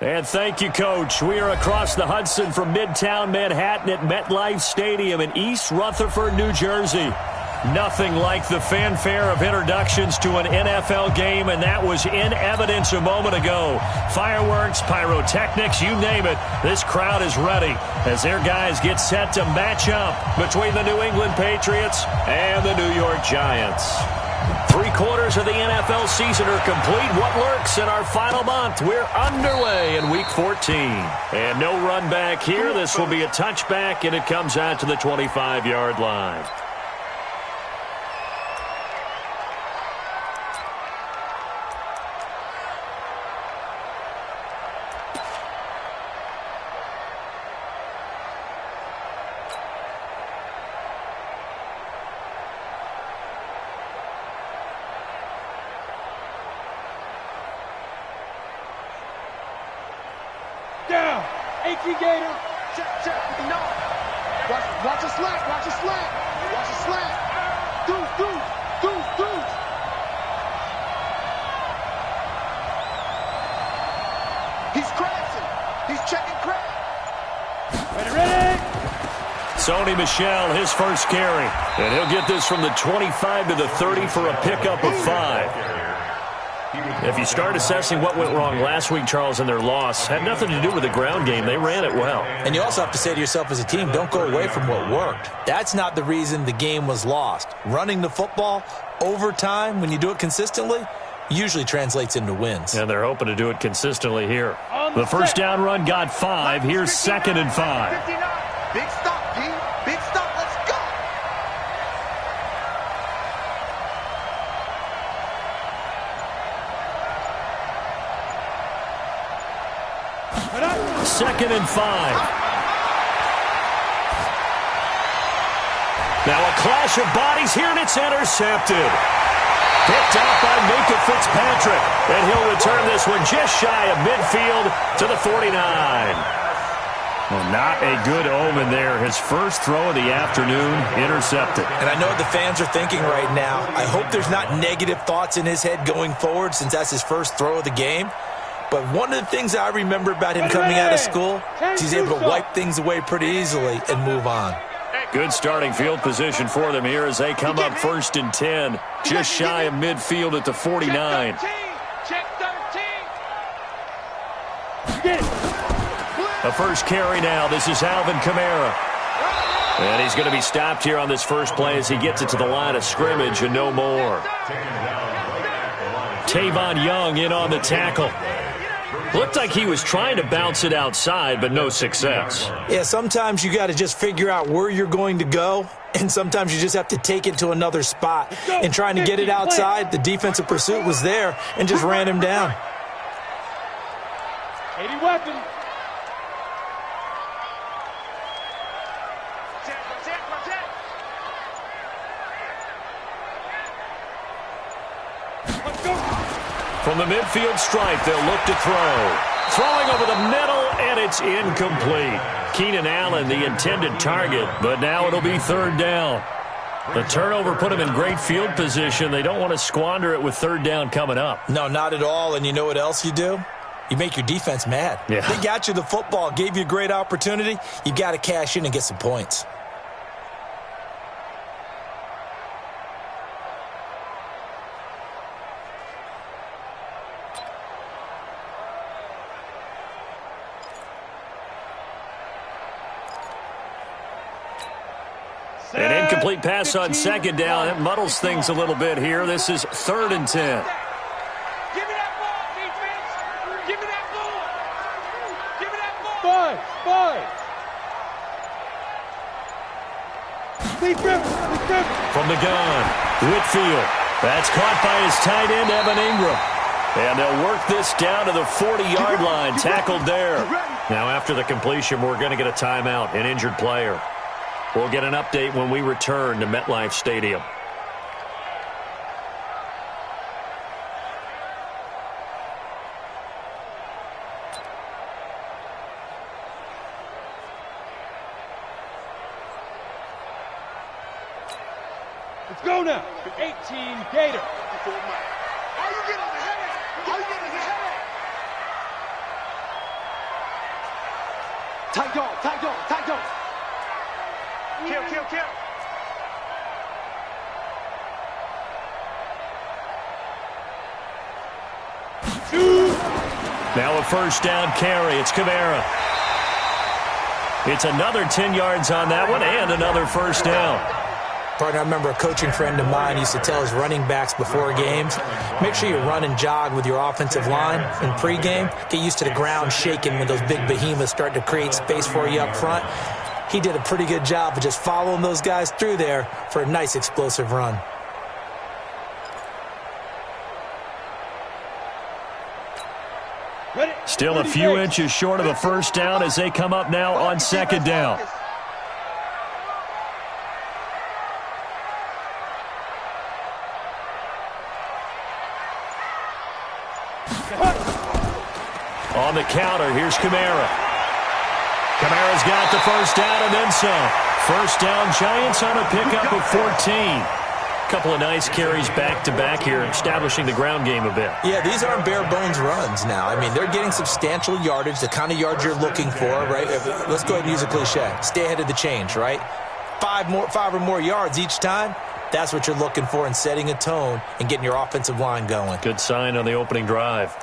And thank you, Coach. We are across the Hudson from Midtown Manhattan at MetLife Stadium in East Rutherford, New Jersey. Nothing like the fanfare of introductions to an NFL game, and that was in evidence a moment ago. Fireworks, pyrotechnics, you name it. This crowd is ready as their guys get set to match up between the New England Patriots and the New York Giants. 3/4 of the NFL season are complete. What lurks in our final month? We're underway in Week 14. And no run back here. This will be a touchback, and it comes out to the 25-yard line. Down. 18 Gator. Check. No. Watch a slant. Watch a slant. Deuce. He's crashing. He's checking crash. Ready. Sony Michel, his first carry. And he'll get this from the 25 to the 30 for a pickup of 5. If you start assessing what went wrong last week, Charles, in their loss, had nothing to do with the ground game. They ran it well. And you also have to say to yourself as a team, don't go away from what worked. That's not the reason the game was lost. Running the football over time, when you do it consistently, usually translates into wins. And they're hoping to do it consistently here. The first down run got 5. Here's 2nd and 5. Big stop, D. Big stop. Let's go. Second and 5. Now a clash of bodies here, and it's intercepted. Picked out by Minka Fitzpatrick. And he'll return this one just shy of midfield to the 49. Well, not a good omen there. His first throw of the afternoon, intercepted. And I know what the fans are thinking right now. I hope there's not negative thoughts in his head going forward since that's his first throw of the game. But one of the things I remember about him coming out of school is he's able to wipe things away pretty easily and move on. Good starting field position for them here as they come up 1st and 10. Just shy of midfield at the 49. Check 13. The first carry now. This is Alvin Kamara. And he's going to be stopped here on this first play as he gets it to the line of scrimmage and no more. Tavon Young in on the tackle. Looked like he was trying to bounce it outside, but no success. Yeah, sometimes you got to just figure out where you're going to go, and sometimes you just have to take it to another spot. And trying to get it outside, the defensive pursuit was there and just ran him down. 80 weapon. From the midfield stripe, they'll look to throw. Throwing over the middle, and it's incomplete. Keenan Allen, the intended target, but now it'll be 3rd down. The turnover put him in great field position. They don't want to squander it with 3rd down coming up. No, not at all. And you know what else you do? You make your defense mad. Yeah. They got you the football, gave you a great opportunity. You got to cash in and get some points. An incomplete pass on 2nd down. It muddles things a little bit here. This is 3rd and 10. Give me that ball, defense. Give me that ball. Give me that ball. 5. From the gun, Whitfield. That's caught by his tight end, Evan Ingram. And they'll work this down to the 40-yard line. Tackled there. Now after the completion, we're going to get a timeout, an injured player. We'll get an update when we return to MetLife Stadium. Let's go now. 18 Gator. How you getting the headache? Tight dog, tight dog, tight dog. Kill, kill, kill. Now a first down carry. It's Kamara. It's another 10 yards on that one and another first down. Partner, I remember a coaching friend of mine used to tell his running backs before games, make sure you run and jog with your offensive line in pregame. Get used to the ground shaking when those big behemoths start to create space for you up front. He did a pretty good job of just following those guys through there for a nice explosive run. Still a few inches short of a first down as they come up now on second down. On the counter, here's Kamara. Kamara's got the first down and then some. First down, Giants on a pickup of 14. Couple of nice carries back-to-back here, establishing the ground game a bit. Yeah, these aren't bare-bones runs now. I mean, they're getting substantial yardage, the kind of yards you're looking for, right? Let's go ahead and use a cliche. Stay ahead of the change, right? Five or more yards each time. That's what you're looking for in setting a tone and getting your offensive line going. Good sign on the opening drive.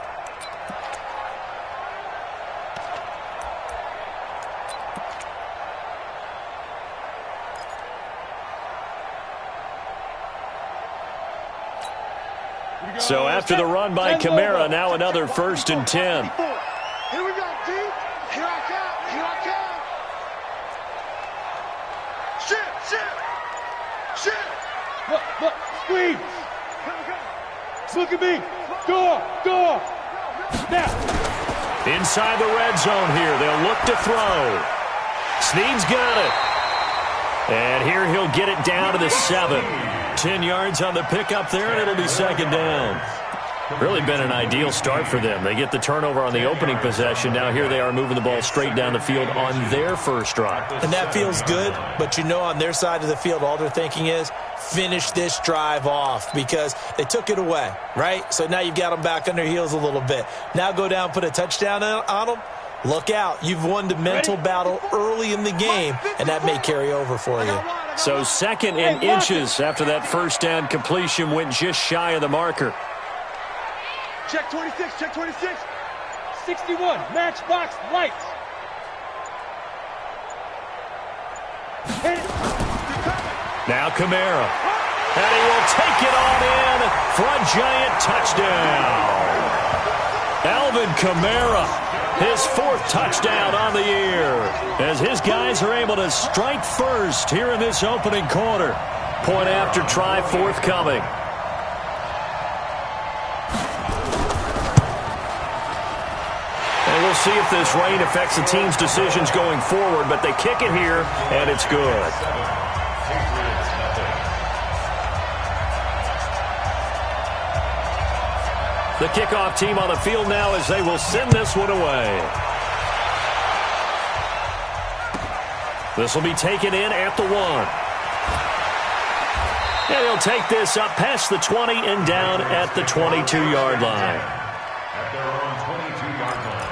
So after the run by Kamara, now another 1st and 10. Here we go, D. Here I come. Here I come. Shit. Look. Squeeze. Look at me. Door. Now. Inside the red zone here. They'll look to throw. Snead's got it. And here he'll get it down to the 7. 10 yards on the pickup there, and it'll be second down. Really been an ideal start for them. They get the turnover on the opening possession. Now here they are moving the ball straight down the field on their first drive. And that feels good, but you know on their side of the field, all they're thinking is finish this drive off because they took it away, right? So now you've got them back on their heels a little bit. Now go down, put a touchdown on them. Look out. You've won the mental battle early in the game, and that may carry over for you. So second and inches after that first down completion went just shy of the marker. Check 26. 61. Matchbox lights. Now Kamara. And he will take it on in for a giant touchdown. Alvin Kamara. His 4th touchdown on the year as his guys are able to strike first here in this opening quarter. Point after try forthcoming. And we'll see if this rain affects the team's decisions going forward, but they kick it here, and it's good. The kickoff team on the field now as they will send this one away. This will be taken in at the 1. And he'll take this up past the 20 and down at the 22-yard line. At their own 22-yard line.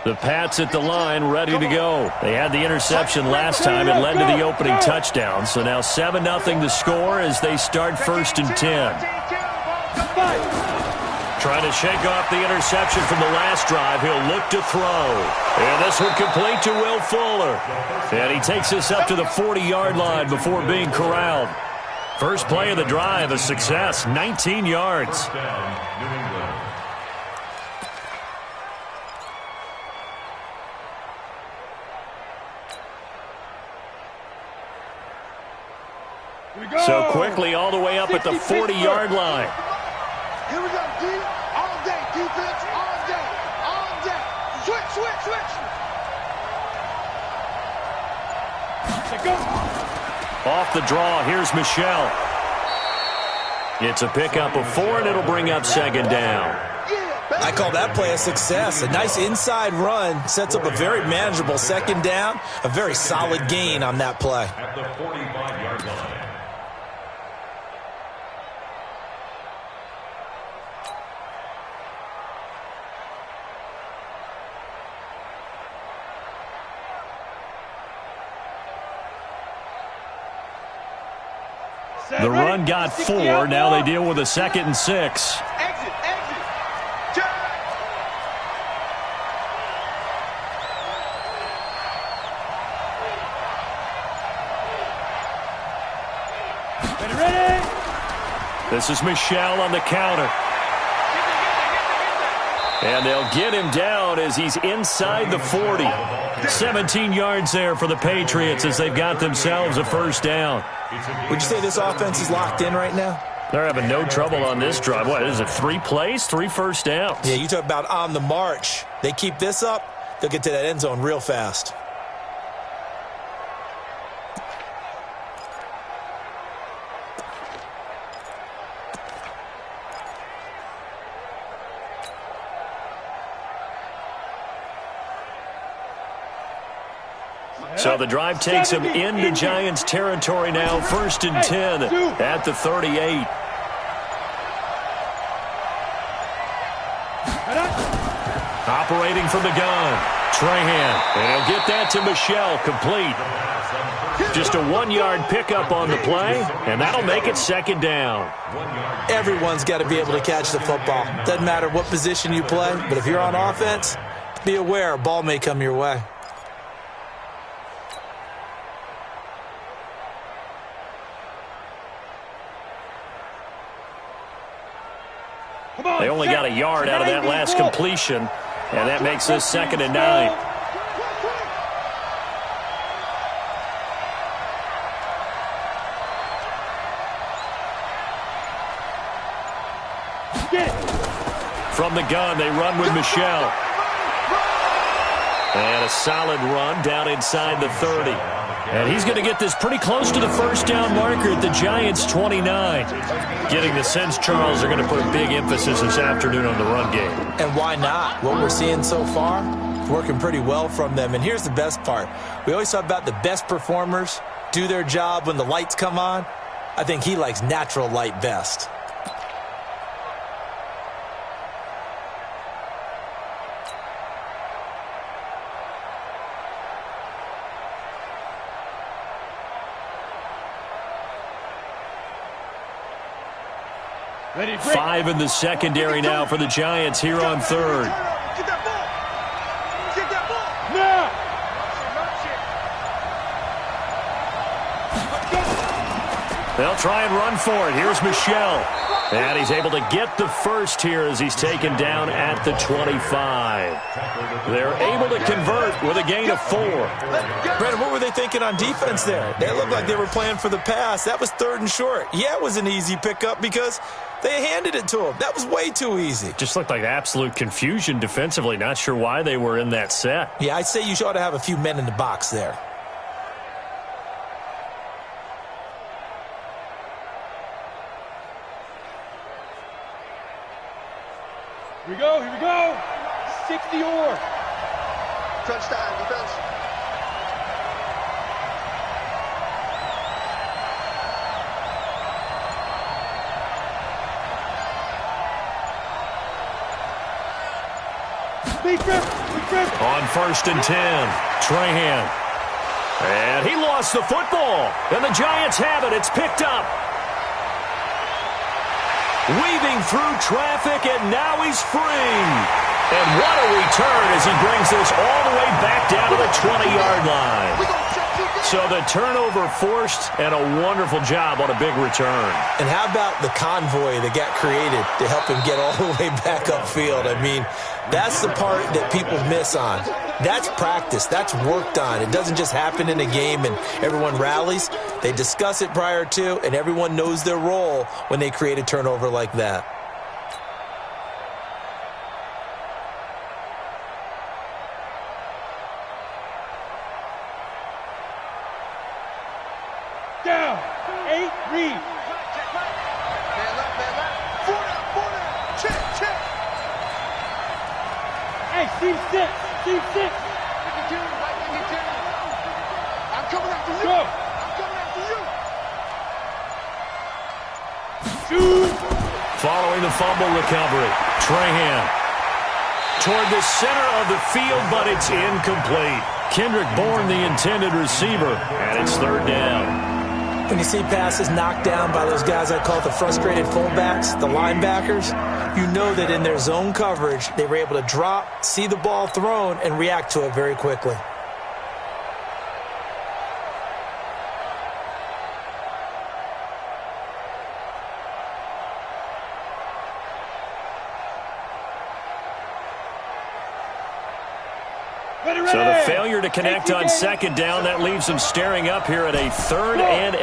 The Pats at the line, ready to go. They had the interception last time. It led to the opening touchdown. So now 7-0 the score as they start 1st and 10. Trying to shake off the interception from the last drive. He'll look to throw. And this one complete to Will Fuller. And he takes us up to the 40-yard line before being corralled. First play of the drive, a success, 19 yards. So quickly all the way up at the 40-yard line. Here we go, D. Defense on deck. On deck. Switch, switch, switch. Off the draw, here's Michelle. It's a pickup of 4, and it'll bring up second down. I call that play a success. A nice inside run sets up a very manageable second down. A very solid gain on that play. At the 45-yard line. The run got 4. Now they deal with a 2nd and 6. Exit, exit. Turn. Ready? This is Michelle on the counter. And they'll get him down as he's inside the 40. 17 yards there for the Patriots as they've got themselves a first down. Would you say this offense is locked in right now? They're having no trouble on this drive. What is it, 3 plays, 3 first downs? Yeah, you talk about on the march. They keep this up, they'll get to that end zone real fast. So the drive takes him into Giants territory now. 1st and 10 at the 38. Operating from the gun, Trahan. And he'll get that to Michelle, complete. Just a 1-yard pickup on the play, and that'll make it second down. Everyone's got to be able to catch the football. Doesn't matter what position you play, but if you're on offense, be aware a ball may come your way. They only got a yard out of that last completion, and that makes this 2nd and 9. From the gun, they run with Michelle. And a solid run down inside the 30. And he's going to get this pretty close to the first down marker at the Giants' 29. Getting the sense, Charles, are going to put a big emphasis this afternoon on the run game. And why not? What we're seeing so far is working pretty well from them. And here's the best part. We always talk about the best performers do their job when the lights come on. I think he likes natural light best. Ready, 5 in the secondary now for the Giants here on 3rd. Get that ball. Get that ball. Now. They'll try and run for it. Here's Michelle. And he's able to get the first here as he's taken down at the 25. They're able to convert with a gain of 4. Brandon, what were they thinking on defense there? They looked like they were playing for the pass. That was 3rd and short. Yeah, it was an easy pickup because they handed it to him. That was way too easy. Just looked like absolute confusion defensively. Not sure why they were in that set. Yeah, I'd say you ought to have a few men in the box there. Here we go, here we go. 60 or. Touchdown, defense. On 1st and 10, Trahan. And he lost the football. And the Giants have it. It's picked up. Weaving through traffic, and now he's free. And what a return as he brings this all the way back down to the 20-yard line. So the turnover forced, and a wonderful job on a big return. And how about the convoy that got created to help him get all the way back upfield? I mean, that's the part that people miss on. That's practice. That's worked on. It doesn't just happen in a game and everyone rallies. They discuss it prior to, and everyone knows their role when they create a turnover like that. Down. 8, read. Man left. 4 down. Check. Hey, C6. C6. I'm coming after you. Go. I'm coming after you. Shoot. Following the fumble recovery, Trahan toward the center of the field, but it's incomplete. Kendrick Bourne, the intended receiver, and it's third down. When you see passes knocked down by those guys I call the frustrated fullbacks, the linebackers, you know that in their zone coverage, they were able to drop, see the ball thrown, and react to it very quickly. So the failure to connect on second down, that leaves them staring up here at a 3rd and 8.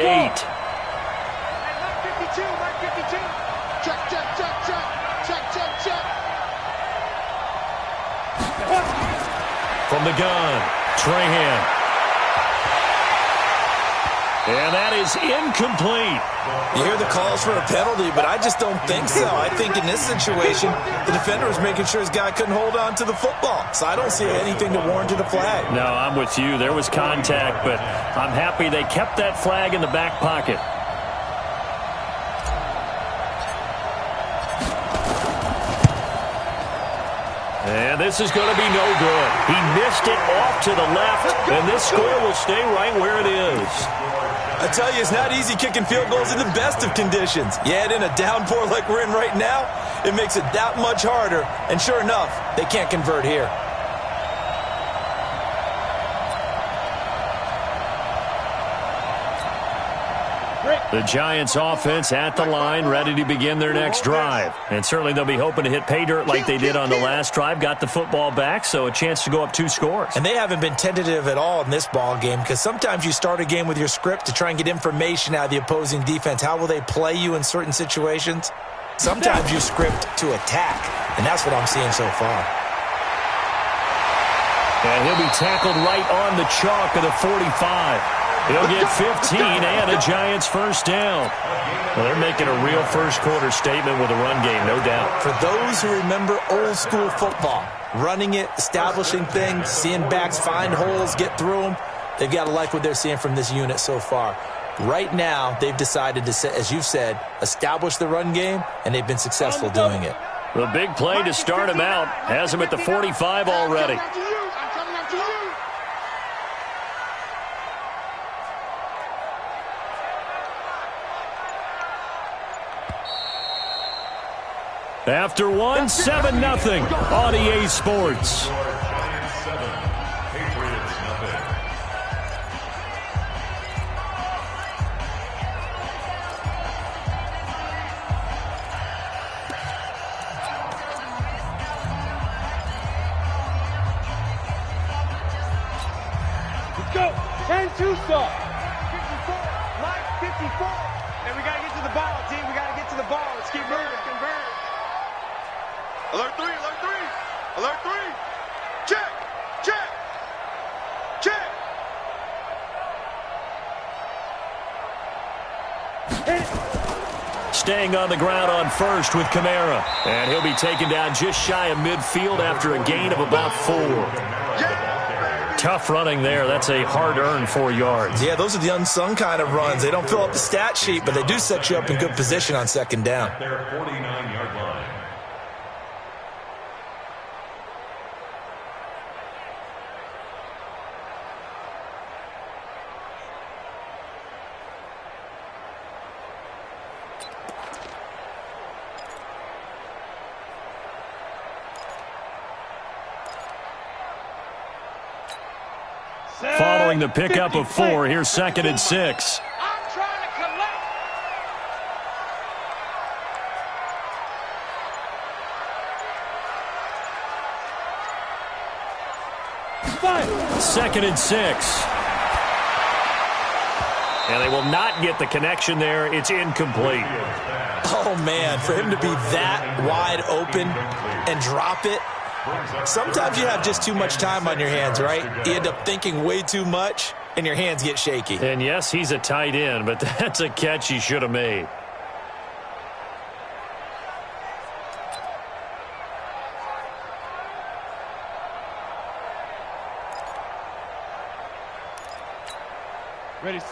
Check. From the gun, Trahan. And that is incomplete. You hear the calls for a penalty, but I just don't think so. I think in this situation, the defender was making sure his guy couldn't hold on to the football. So I don't see anything to warrant a flag. No, I'm with you. There was contact, but I'm happy they kept that flag in the back pocket. And this is going to be no good. He missed it off to the left, and this score will stay right where it is. I tell you, it's not easy kicking field goals in the best of conditions. You add in a downpour like we're in right now, it makes it that much harder. And sure enough, they can't convert here. The Giants offense at the line, ready to begin their next drive. And certainly they'll be hoping to hit pay dirt like they did on the last drive. Got the football back, so a chance to go up 2 scores. And they haven't been tentative at all in this ball game, because sometimes you start a game with your script to try and get information out of the opposing defense. How will they play you in certain situations? Sometimes you script to attack, and that's what I'm seeing so far. And he'll be tackled right on the chalk of the 45. He'll get 15 and a Giants first down. Well, they're making a real first-quarter statement with a run game, no doubt. For those who remember old-school football, running it, establishing things, seeing backs find holes, get through them, they've got to like what they're seeing from this unit so far. Right now, they've decided to, as you've said, establish the run game, and they've been successful doing it. The big play to start him out has him at the 45 already. After one, 7-0 on EA Sports. Patriots 0. Let's go. 10-2 start. 54. Line 54. And we got to get to the ball, team. We got to get to the ball. Let's keep moving. Convert. Alert 3, alert 3, alert 3. Check. Staying on the ground on first with Kamara. And he'll be taken down just shy of midfield after a gain of about 4. Tough running there. That's a hard-earned 4 yards. Yeah, those are the unsung kind of runs. They don't fill up the stat sheet, but they do set you up in good position on second down. Their 49-yard line. Following the pickup of 4, here's 2nd and 6. I'm trying to collect. 2nd and 6. And they will not get the connection there. It's incomplete. Oh, man, for him to be that wide open and drop it. Sometimes you have just too much time on your hands, right? You end up thinking way too much. and your hands get shaky. And yes, he's a tight end, but that's a catch he should have made.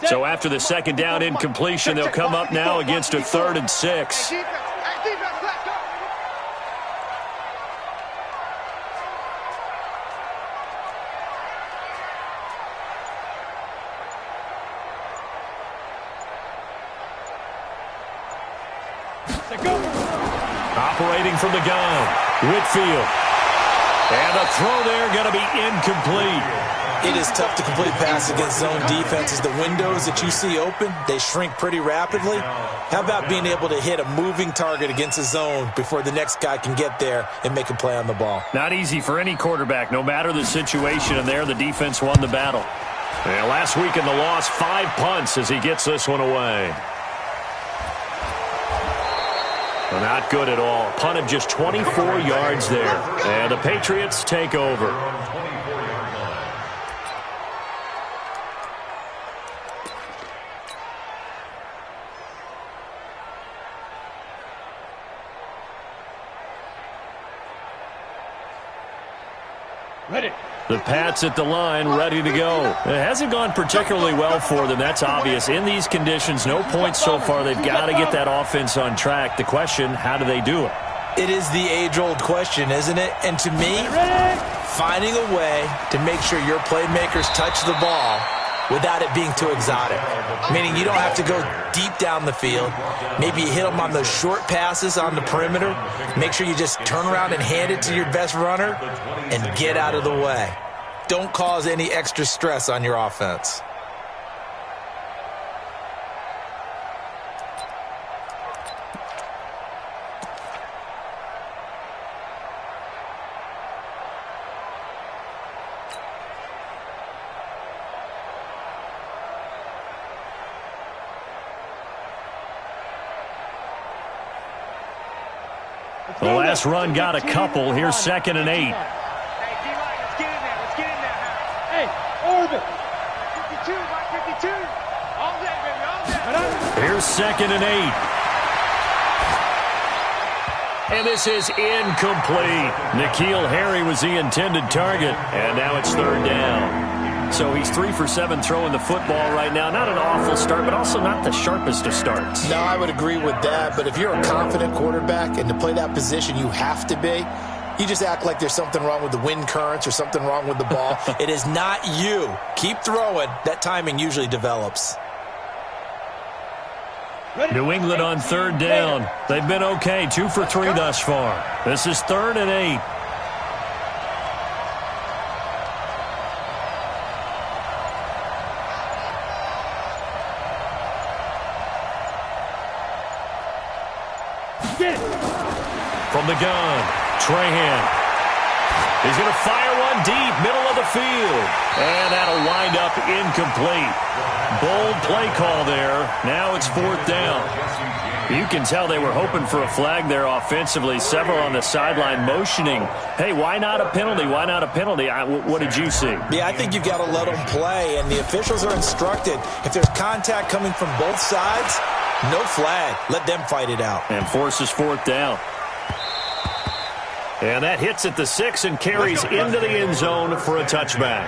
So after the second down incompletion, they'll come up now against a 3rd and 6. Operating from the gun, Whitfield. And the throw there going to be incomplete. It is tough to complete passes against zone defenses. The windows that you see open, they shrink pretty rapidly. How about being able to hit a moving target against a zone before the next guy can get there and make a play on the ball? Not easy for any quarterback, no matter the situation, and there the defense won the battle. And last week in the loss, 5 punts as he gets this one away. Well, not good at all. Punt of just 24 yards there. And the Patriots take over. The Pats at the line, ready to go. It hasn't gone particularly well for them. That's obvious. In these conditions, no points so far. They've got to get that offense on track. The question, how do they do it? It is the age-old question, isn't it? And to me, finding a way to make sure your playmakers touch the ball without it being too exotic. Meaning you don't have to go deep down the field. Maybe you hit them on those short passes on the perimeter. Make sure you just turn around and hand it to your best runner and get out of the way. Don't cause any extra stress on your offense. The last run got a couple. Here's 2nd and 8. Hey, D-line, let's get in there. Let's get in there. Hey, orbit. 52, Mike 52. All day, baby, all day. Here's 2nd and 8. And this is incomplete. N'Keal Harry was the intended target. And now it's 3rd down. So he's 3 for 7 throwing the football right now. Not an awful start, but also not the sharpest of starts. No, I would agree with that. But if you're a confident quarterback and to play that position you have to be, you just act like there's something wrong with the wind currents or something wrong with the ball. It is not you. Keep throwing. That timing usually develops. New England on 3rd down. They've been okay. 2 for 3 thus far. This is 3rd and 8. From the gun, Trahan. He's going to fire one deep, middle of the field. And that'll wind up incomplete. Bold play call there. Now it's 4th down. You can tell they were hoping for a flag there offensively. Several on the sideline motioning. Hey, why not a penalty? Why not a penalty? What did you see? Yeah, I think you've got to let them play. And the officials are instructed, if there's contact coming from both sides, no flag. Let them fight it out. And forces 4th down. And that hits at the 6 and carries into the end zone for a touchback.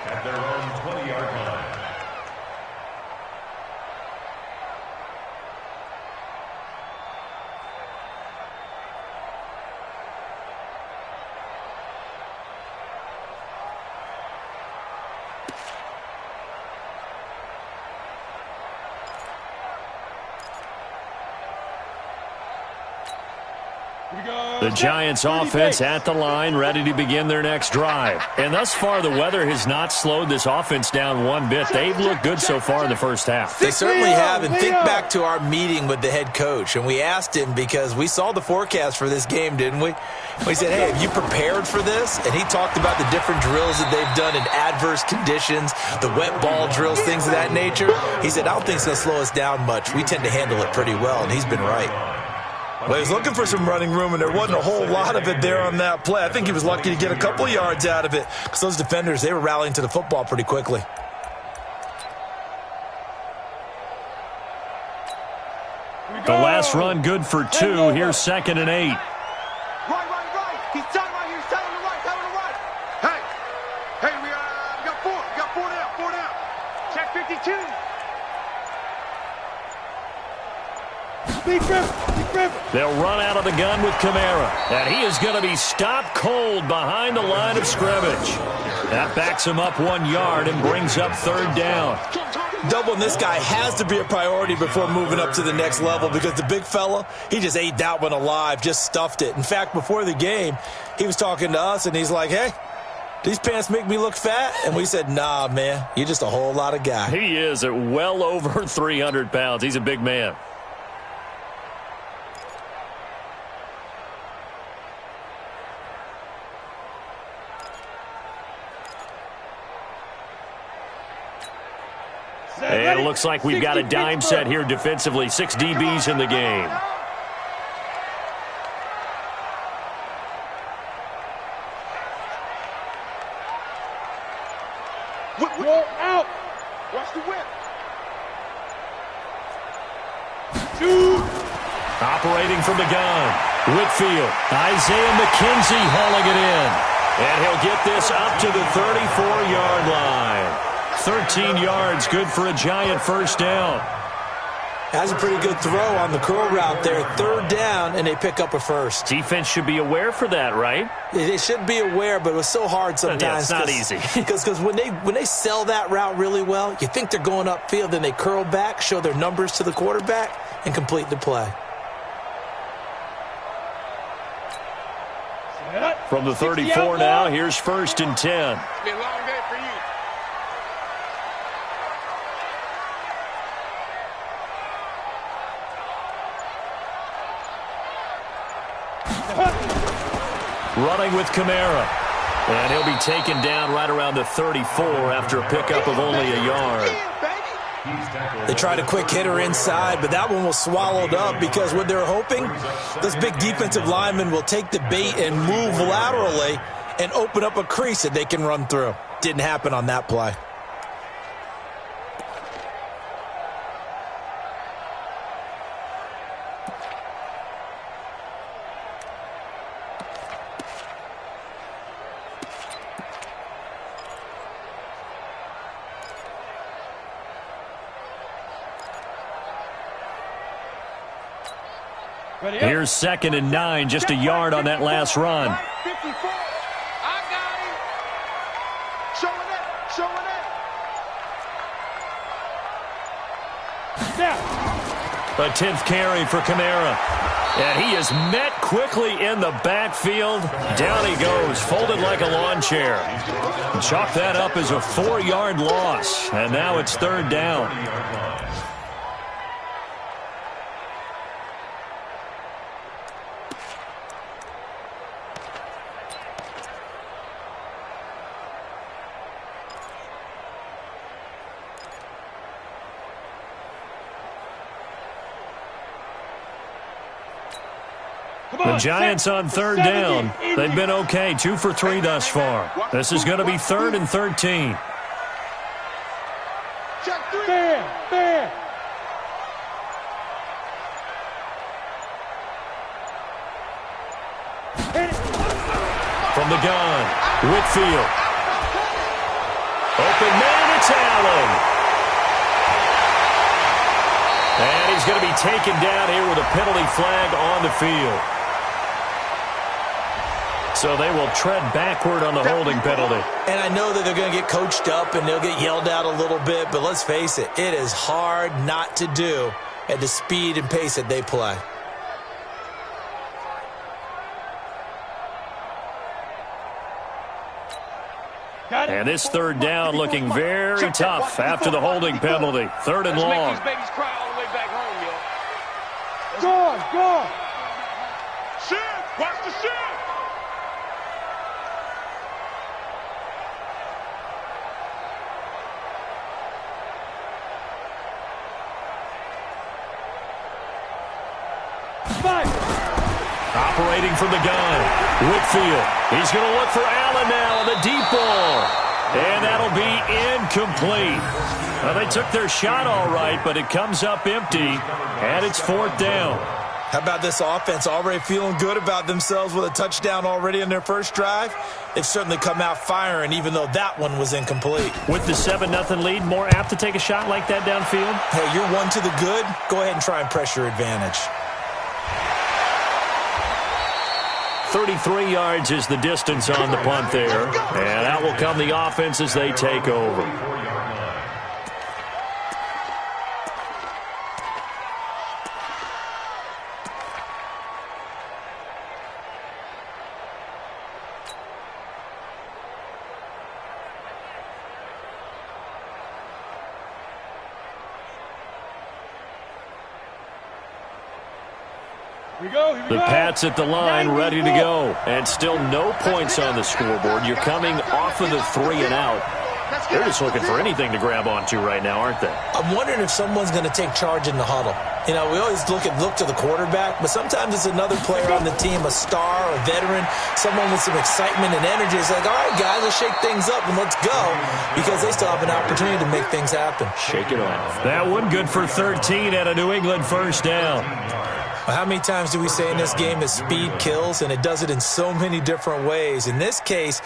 At their own 20-yard line. The Giants offense at the line, ready to begin their next drive. And thus far, the weather has not slowed this offense down one bit. They've looked good so far in the first half. They certainly have. And think back to our meeting with the head coach. And we asked him, because we saw the forecast for this game, didn't we? We said, hey, have you prepared for this? And he talked about the different drills that they've done in adverse conditions, the wet ball drills, things of that nature. He said, I don't think it's going to slow us down much. We tend to handle it pretty well, and he's been right. Well, he was looking for some running room, and there wasn't a whole lot of it there on that play. I think he was lucky to get a couple yards out of it, because those defenders, they were rallying to the football pretty quickly. The last run good for 2. Here's 2nd and 8. Right. He's telling right here. He's telling the right. Telling the right. Hey, we got 4. We got 4 down. 4 down. Check 52. They'll run out of the gun with Kamara. And he is going to be stopped cold behind the line of scrimmage. That backs him up 1 yard and brings up 3rd down. Doubling this guy has to be a priority before moving up to the next level because the big fella, he just ate that one alive, just stuffed it. In fact, before the game, he was talking to us, and he's like, hey, these pants make me look fat? And we said, nah, man, you're just a whole lot of guy. He is at well over 300 pounds. He's a big man. And it looks like we've got a dime set here defensively. 6 DBs in the game. Whip out. Watch the whip. Operating from the gun. Whitfield. Isaiah McKenzie hauling it in. And he'll get this up to the 34-yard line. 13 yards, good for a giant first down. That's a pretty good throw on the curl route there. 3rd down, and they pick up a first. Defense should be aware for that, right? They should be aware, but it was so hard sometimes. Yeah, it's not easy. Because when they sell that route really well, you think they're going upfield, then they curl back, show their numbers to the quarterback, and complete the play. From the 34 now, here's 1st and 10. It's been a long day for you. Running with Kamara. And he'll be taken down right around the 34 after a pickup of only a yard. They tried a quick hitter inside, but that one was swallowed up because what they're hoping, those big defensive linemen will take the bait and move laterally and open up a crease that they can run through. Didn't happen on that play. Here's 2nd and 9, just a yard on that last run. 54. I got him. Showing it. A 10th carry for Kamara. And he is met quickly in the backfield. Down he goes, folded like a lawn chair. Chalk that up as a 4-yard loss. And now it's 3rd down. The Giants on 3rd down. They've been okay, 2 for 3 thus far. This is going to be 3rd and 13. Fair. From the gun, Whitfield. Open man, it's Allen. And he's going to be taken down here with a penalty flag on the field. So they will tread backward on the holding penalty. And I know that they're going to get coached up and they'll get yelled at a little bit, but let's face it, it is hard not to do at the speed and pace that they play. And this 3rd down looking very tough after the holding penalty. 3rd and long. Let's make these babies cry all the way back home, yo. Go. Shift. Watch the shift. Operating from the gun, Whitfield. He's going to look for Allen now on the deep ball. And that'll be incomplete. Well, they took their shot all right, but it comes up empty, and it's 4th down. How about this offense already feeling good about themselves with a touchdown already in their first drive? They've certainly come out firing, even though that one was incomplete. With the 7-0 lead, more apt to take a shot like that downfield? Hey, you're one to the good. Go ahead and try and press your advantage. 33 yards is the distance on the punt there. And out will come the offense as they take over. The Pats at the line, ready to go. And still no points on the scoreboard. You're coming off of the 3 and out. They're just looking for anything to grab onto right now, aren't they? I'm wondering if someone's going to take charge in the huddle. You know, we always look to the quarterback, but sometimes it's another player on the team, a star, a veteran, someone with some excitement and energy. It's like, all right, guys, let's shake things up and let's go, because they still have an opportunity to make things happen. Shake it off. That one good for 13 at a New England first down. How many times do we say in this game that speed kills, and it does it in so many different ways? In this case,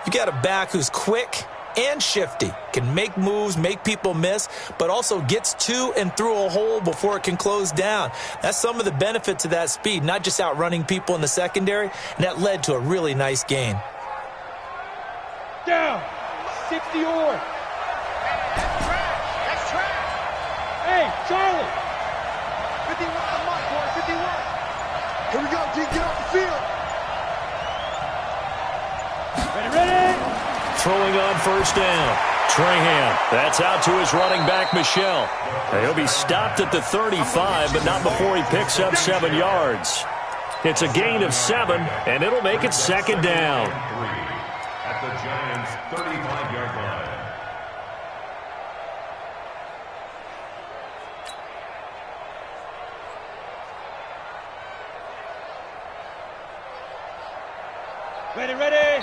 you got a back who's quick and shifty, can make moves, make people miss, but also gets to and through a hole before it can close down. That's some of the benefit to that speed, not just outrunning people in the secondary, and that led to a really nice gain. Down, 60 or. That's trash. Hey, Charlie. 51 on the mark, boy, 51. Here we go, G, get off the field. Ready. Throwing on first down. Trahan. That's out to his running back, Michel. He'll be stopped at the 35, but not before he picks up 7 yards. It's a gain of 7, and it'll make it 2nd down. At the Giants' 35-yard line. Ready.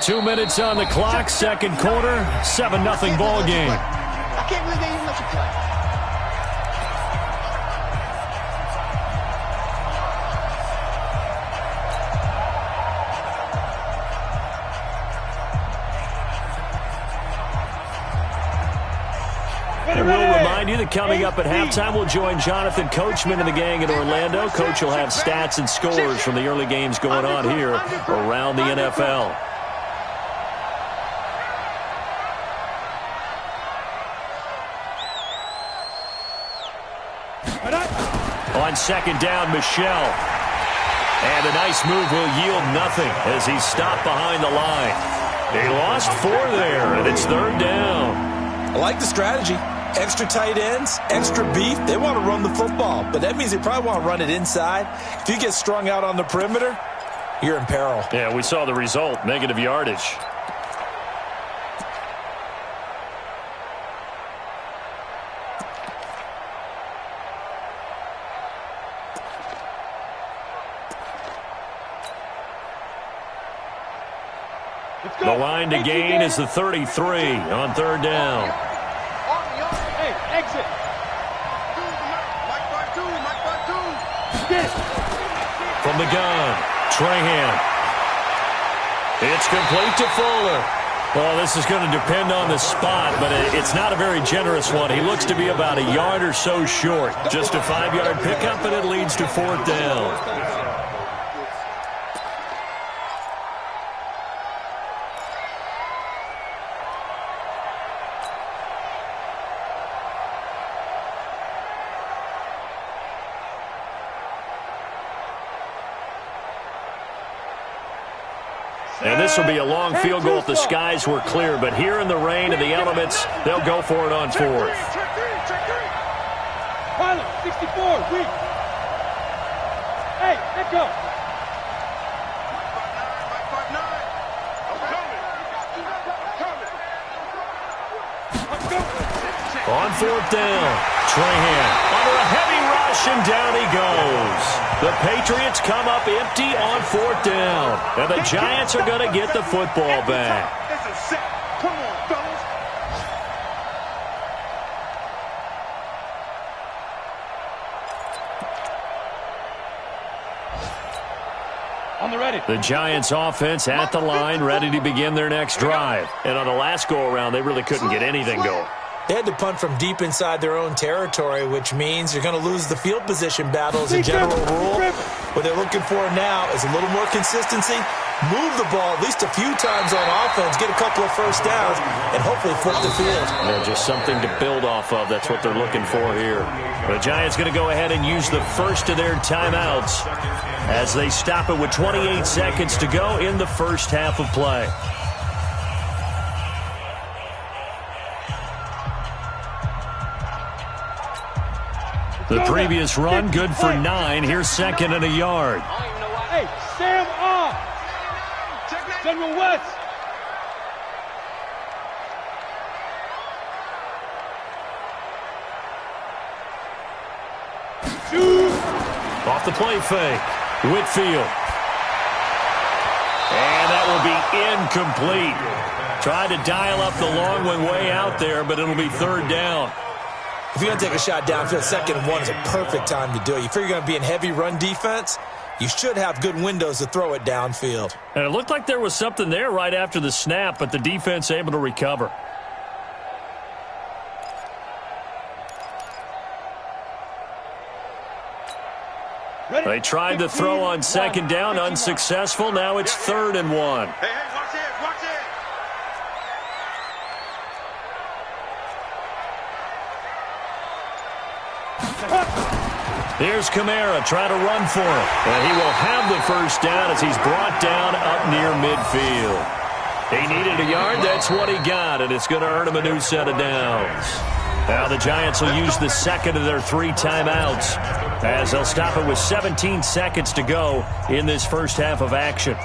2 minutes on the clock, second quarter, 7-0 ball game. I can't believe they even let you play. And we'll remind you that coming up at halftime, we'll join Jonathan Coachman and the gang in Orlando. Coach will have stats and scores from the early games going on here around the NFL. On second down, Michel. And a nice move will yield nothing as he's stopped behind the line. He lost 4 there, and it's 3rd down. I like the strategy. Extra tight ends, extra beef. They want to run the football, but that means they probably want to run it inside. If you get strung out on the perimeter, you're in peril. Yeah, we saw the result, negative yardage. The line to gain is the 33 on 3rd down. Hey, exit. From the gun, Trahan. It's complete to Fuller. Well, this is going to depend on the spot, but it's not a very generous one. He looks to be about a yard or so short. Just a 5-yard pickup, and it leads to 4th down. And this will be a long field goal if the skies were clear, but here in the rain and the elements, they'll go for it on 4th. Pilot, 64, weak. Hey, let go. On 4th down, Trahan under a heavy rush, and down he goes. The Patriots come up empty on 4th down, and the Giants are going to get the football back. This is set. Come on, fellas. On the ready. The Giants offense at the line, ready to begin their next drive. And on the last go-around, they really couldn't get anything going. They had to punt from deep inside their own territory, which means you're going to lose the field position battle as a general rule. What they're looking for now is a little more consistency, move the ball at least a few times on offense, get a couple of first downs, and hopefully flip the field. Yeah, just something to build off of. That's what they're looking for here. The Giants going to go ahead and use the first of their timeouts as they stop it with 28 seconds to go in the first half of play. The previous run, good for 9. Here's second and a yard. Hey, Sam off. General West. Off the play fake. Whitfield. And that will be incomplete. Tried to dial up the long one way out there, but it'll be third down. If you're going to take a shot downfield, 2nd and 1 is a perfect time to do it. You figure you're going to be in heavy run defense, you should have good windows to throw it downfield. And it looked like there was something there right after the snap, but the defense able to recover. They tried to throw on 2nd down, unsuccessful. Now it's 3rd and 1. Hey, watch it, watch it. Here's Kamara trying to run for it. And he will have the first down as he's brought down up near midfield. He needed a yard. That's what he got, and it's going to earn him a new set of downs. Now the Giants will use the second of their 3 timeouts as they'll stop it with 17 seconds to go in this first half of action.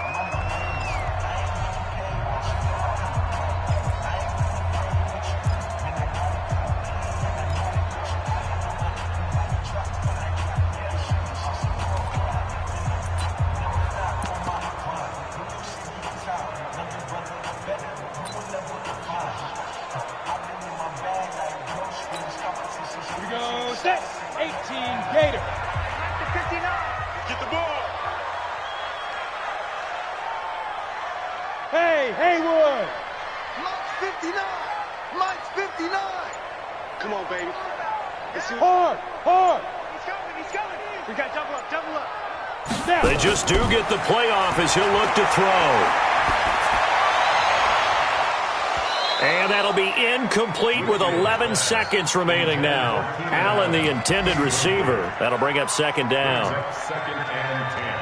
They just do get the playoff as he'll look to throw. And that'll be incomplete with 11 seconds remaining now. Allen, the intended receiver. That'll bring up 2nd down. 2nd and 10.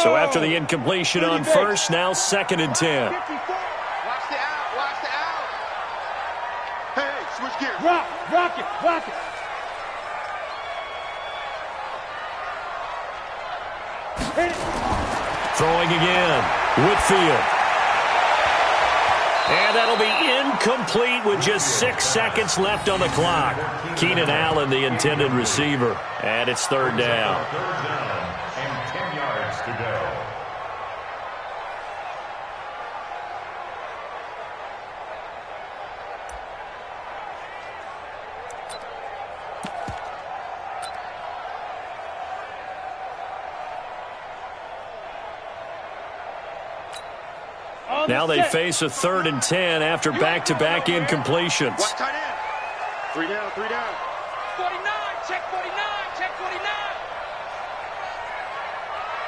So after the incompletion on first, now 2nd and 10. Watch the out, watch the out. Hey, switch gears. Rock it. Hit it. Throwing again. Whitfield. And that'll be incomplete with just 6 seconds left on the clock. Keenan Allen, the intended receiver. And it's 3rd down. 3rd down and 10 yards to go. Now they face a 3rd and 10 after back-to-back incompletions. Watch tight end. 3 down. 49, check 49.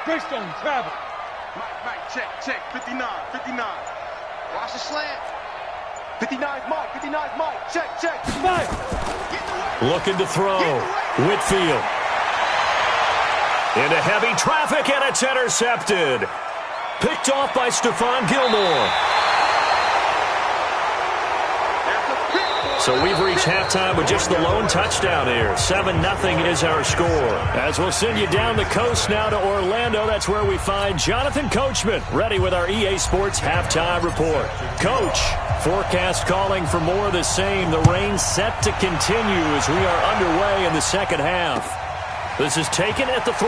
Greystone travel. Mike, check. 59. Watch the slant. 59's Mike. Check. Mike. Looking to throw. Whitfield. Into heavy traffic, and it's intercepted. Picked off by Stephon Gilmore. So we've reached halftime with just the lone touchdown here. 7-0 is our score. As we'll send you down the coast now to Orlando, that's where we find Jonathan Coachman, ready with our EA Sports halftime report. Coach, forecast calling for more of the same. The rain set to continue as we are underway in the second half. This is taken at the 3.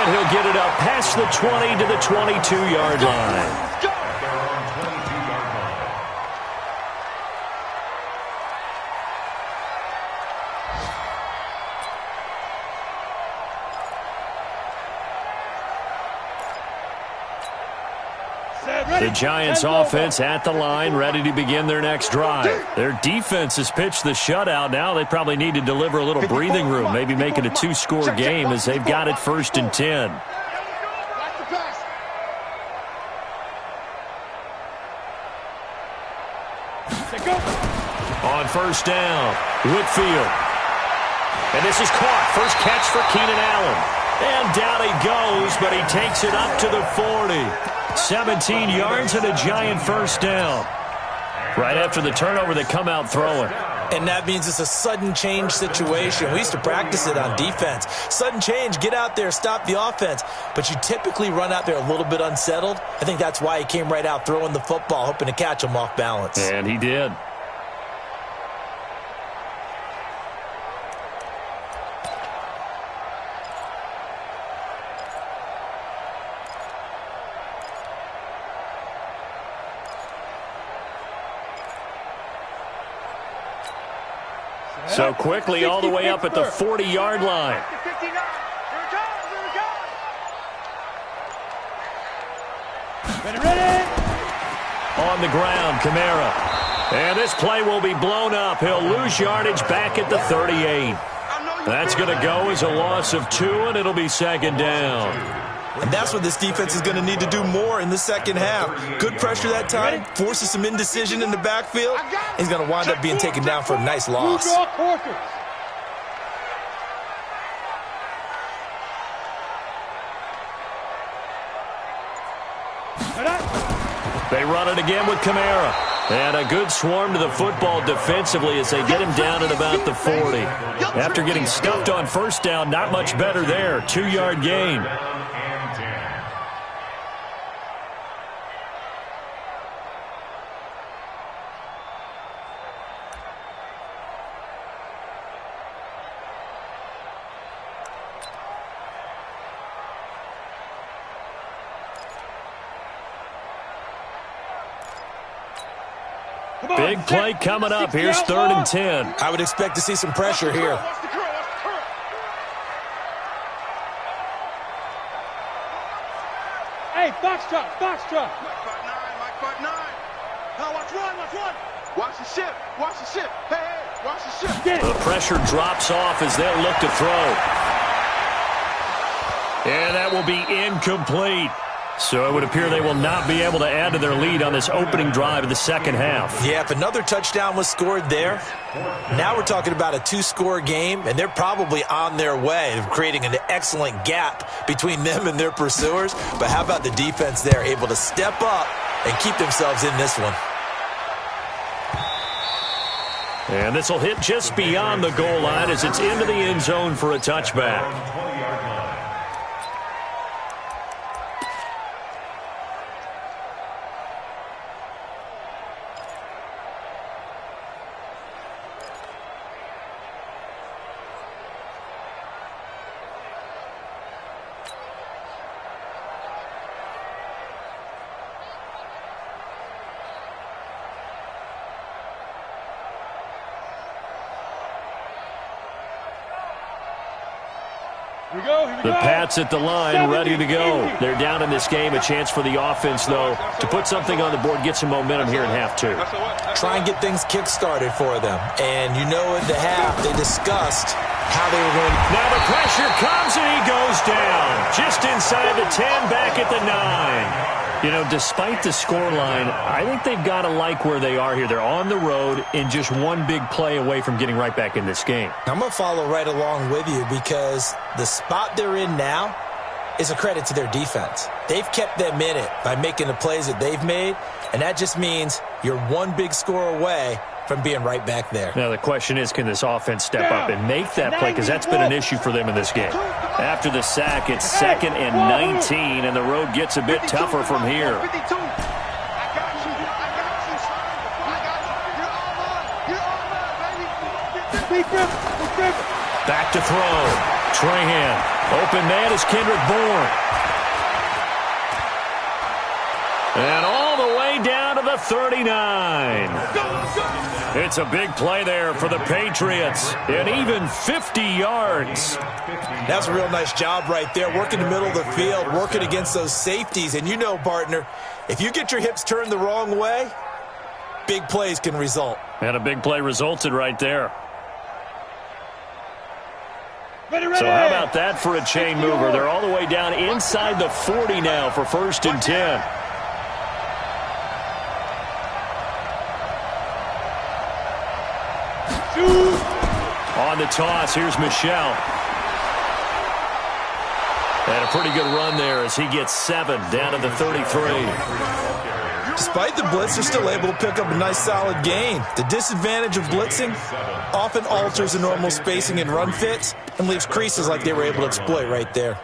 And he'll get it up past the 20 to the 22-yard line. The Giants offense at the line, ready to begin their next drive. Their defense has pitched the shutout. Now they probably need to deliver a little breathing room, maybe make it a two-score game as they've got it 1st and 10. On 1st down, Whitfield. And this is caught. First catch for Keenan Allen. And down he goes, but he takes it up to the 40. 17 yards and a Giant 1st down. Right after the turnover, they come out throwing. And that means it's a sudden change situation. We used to practice it on defense. Sudden change, get out there, stop the offense. But you typically run out there a little bit unsettled. I think that's why he came right out throwing the football, hoping to catch him off balance. And he did. So quickly all the way up at the 40-yard line. On the ground, Kamara. And this play will be blown up. He'll lose yardage back at the 38. That's going to go as a loss of 2, and it'll be 2nd down. And that's what this defense is going to need to do more in the second half. Good pressure that time, forces some indecision in the backfield. He's going to wind up being taken down for a nice loss. They run it again with Kamara. And a good swarm to the football defensively as they get him down at about the 40. After getting stuffed on 1st down, not much better there. 2-yard gain. Big play coming up. Here's 3rd and 10. I would expect to see some pressure here. Hey, box truck. Mike 9. Now watch one. Watch the ship. Hey, watch the ship. The pressure drops off as they'll look to throw. And that will be incomplete. So it would appear they will not be able to add to their lead on this opening drive of the second half. Yeah, if another touchdown was scored there, now we're talking about a 2-score game, and they're probably on their way of creating an excellent gap between them and their pursuers. But how about the defense there, able to step up and keep themselves in this one? And this will hit just beyond the goal line as it's into the end zone for a touchback. The Pats at the line, ready to go. They're down in this game. A chance for the offense, though, to put something on the board, get some momentum here in half 2. Try and get things kick-started for them. And you know in the half, they discussed how they were going to... Now the pressure comes, and he goes down. Just inside the 10, back at the 9. You know, despite the scoreline, I think they've got to like where they are here. They're on the road and just one big play away from getting right back in this game. I'm going to follow right along with you because the spot they're in now is a credit to their defense. They've kept them in it by making the plays that they've made, and that just means you're one big score away from being right back there. Now the question is, can this offense step up and make that play? Because that's been an issue for them in this game. After the sack, it's 2nd and 19, and the road gets a bit tougher from here. Back to throw. Trahan Open man is Kendrick Bourne. And all the way down to the 39. It's a big play there for the Patriots. And even 50 yards. That's a real nice job right there. Working the middle of the field, working against those safeties. And you know, partner, if you get your hips turned the wrong way, big plays can result. And a big play resulted right there. Ready, ready. So how about that for a chain mover? They're all the way down inside the 40 now for 1st and 10. On the toss, here's Michel. And a pretty good run there as he gets 7 down to the 33. Despite the blitz, they're still able to pick up a nice solid gain. The disadvantage of blitzing often alters the normal spacing and run fits and leaves creases like they were able to exploit right there.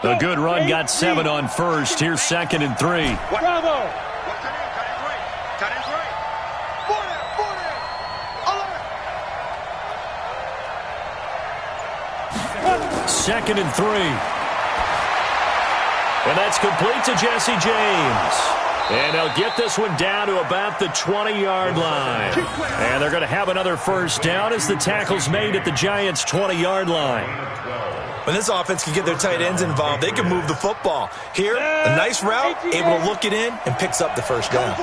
A good run got 7 on 1st. Here's 2nd and 3. Bravo. Cut in right. 2nd and 3. And that's complete to Jesse James. And they'll get this one down to about the 20-yard line. And they're going to have another 1st down as the tackle's made at the Giants' 20-yard line. When this offense can get their tight ends involved, they can move the football. Here, a nice route, able to look it in, and picks up the 1st down.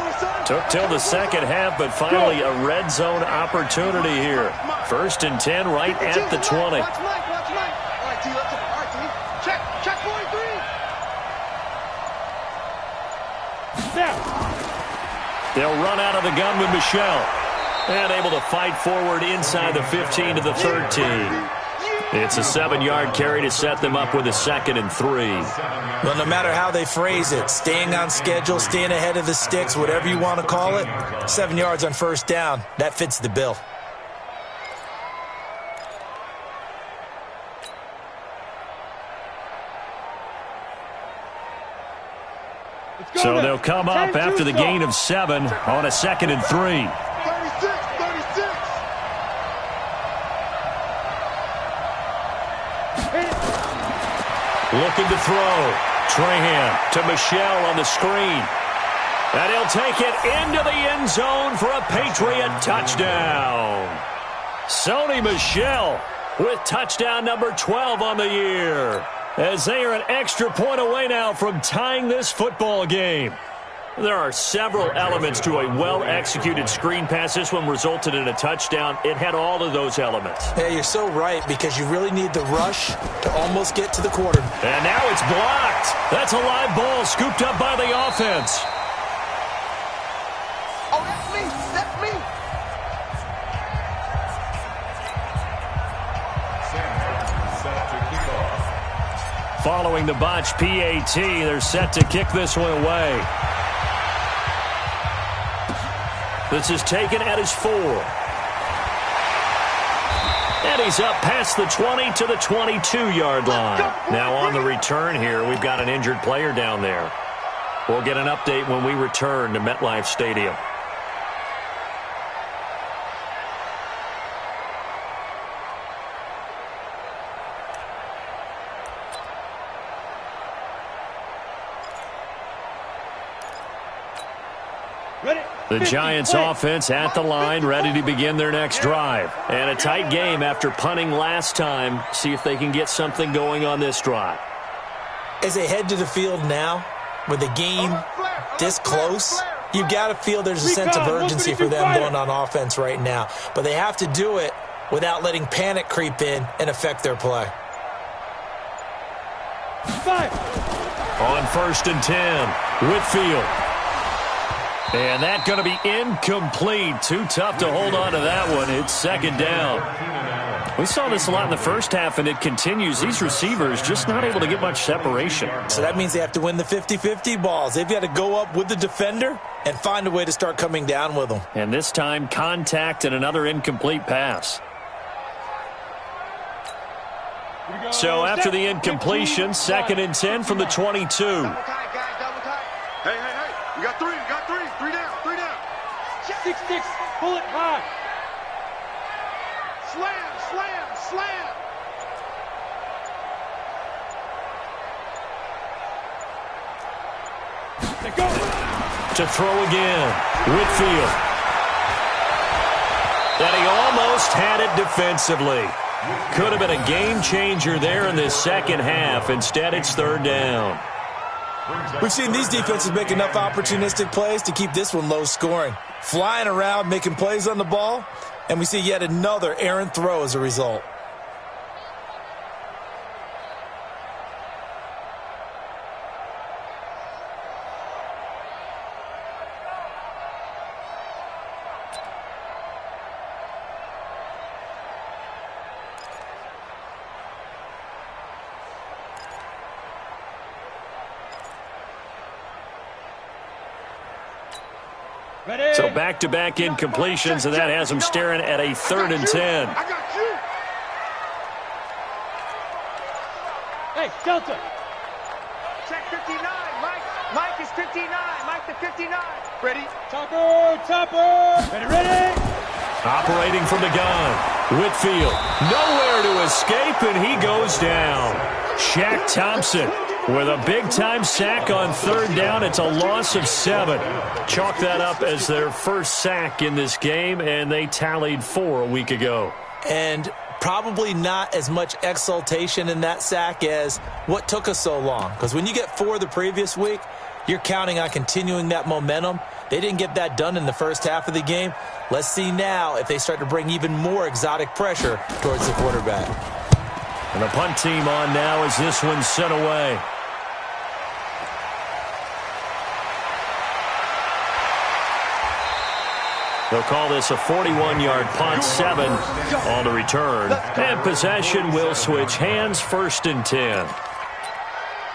Took till the second half, but finally a red zone opportunity here. 1st and 10 right at the 20. Watch Mike. All right, T, let's go. All right, T. Check 43. They'll run out of the gun with Michel. And able to fight forward inside the 15 to the 13. It's a 7-yard carry to set them up with a 2nd and 3. Well, no matter how they phrase it, staying on schedule, staying ahead of the sticks, whatever you want to call it, 7 yards on 1st down, that fits the bill. So they'll come up after the gain of 7 on a 2nd and 3. 36. Looking to throw. Trahan to Michel on the screen. And he'll take it into the end zone for a Patriot touchdown. Sony Michel with touchdown number 12 on the year. As they are an extra point away now from tying this football game. There are several elements to a well-executed screen pass. This one resulted in a touchdown. It had all of those elements. Yeah, you're so right, because you really need the rush to almost get to the quarter. And now it's blocked. That's a live ball scooped up by the offense. Oh, that's me. Following the botch PAT, they're set to kick this one away. This is taken at his 4. And he's up past the 20 to the 22-yard line. Now on the return here, we've got an injured player down there. We'll get an update when we return to MetLife Stadium. The Giants offense at the line, ready to begin their next drive. And a tight game after punting last time. See if they can get something going on this drive. As they head to the field now, with the game this close, you've got to feel there's a sense of urgency for them going on offense right now. But they have to do it without letting panic creep in and affect their play. On 1st and 10, Whitfield. And that's going to be incomplete. Too tough to hold on to that one. It's 2nd down. We saw this a lot in the first half, and it continues. These receivers just not able to get much separation. So that means they have to win the 50-50 balls. They've got to go up with the defender and find a way to start coming down with them. And this time, contact and another incomplete pass. So after the incompletion, 2nd and 10 from the 22. Double tight, guys, double tight. Hey, hey, hey. We got three. We got three. Three down. Three down. 6-6. Pull it high. Slam, slam, slam. They go. To throw again, Whitfield. And he almost had it defensively. Could have been a game changer there in this second half. Instead, it's 3rd down. We've seen these defenses make enough opportunistic plays to keep this one low scoring. Flying around, making plays on the ball, and we see yet another errant throw as a result. So back-to-back incompletions, and that has him staring at a 3rd and 10. I got you. Hey, Delta. Check 59. Mike is 59. Mike the 59. Ready? Topper. Ready. Operating from the gun. Whitfield, nowhere to escape, and he goes down. Shaq Thompson with a big-time sack on 3rd down. It's a loss of 7. Chalk that up as their first sack in this game, and they tallied 4 a week ago. And probably not as much exultation in that sack as what took us so long. Because when you get 4 the previous week, you're counting on continuing that momentum. They didn't get that done in the first half of the game. Let's see now if they start to bring even more exotic pressure towards the quarterback. And the punt team on now as this one's sent away. They'll call this a 41-yard punt, 7 on the return. And possession will switch hands, 1st and 10.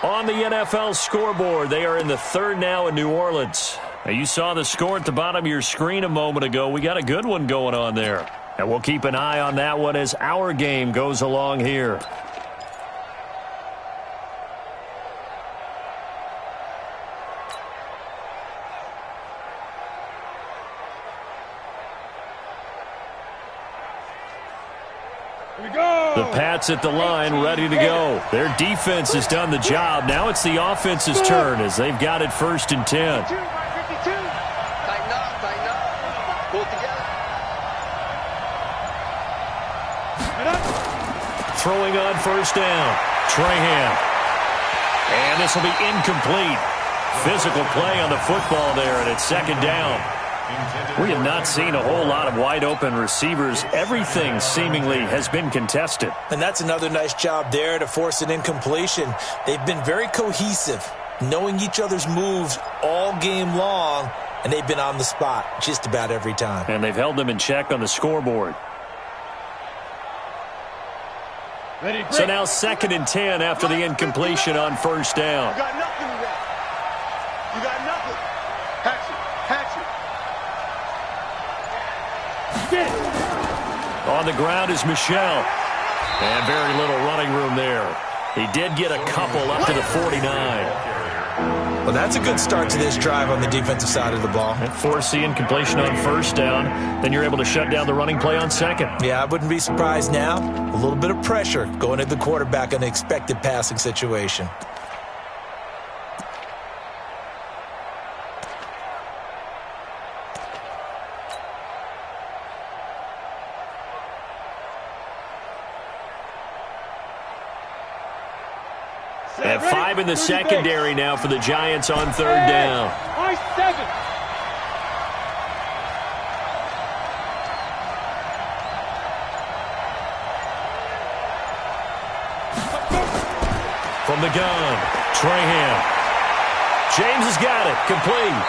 On the NFL scoreboard, they are in the 3rd now in New Orleans. Now, you saw the score at the bottom of your screen a moment ago. We got a good one going on there. And we'll keep an eye on that one as our game goes along here. The Pats at the line, ready to go. Their defense has done the job. Now it's the offense's turn as they've got it 1st and 10. 52. Tighten up, tighten up. Pull it together. Throwing on 1st down. Trahan. And this will be incomplete. Physical play on the football there, and it's 2nd down. We have not seen a whole lot of wide-open receivers. Everything seemingly has been contested. And that's another nice job there to force an incompletion. They've been very cohesive, knowing each other's moves all game long, and they've been on the spot just about every time. And they've held them in check on the scoreboard. So now 2nd and 10 after the incompletion on 1st down. You got nothing today. You got nothing. Hatchet. Hatchet. On the ground is Michel. And very little running room there. He did get a couple up to the 49. Well, that's a good start to this drive on the defensive side of the ball. And force the incompletion on 1st down. Then you're able to shut down the running play on 2nd. Yeah, I wouldn't be surprised now. A little bit of pressure going at the quarterback in the expected passing situation. And 5 in the secondary now for the Giants on 3rd down. Nice 7. From the gun, Trahan. James has got it, complete.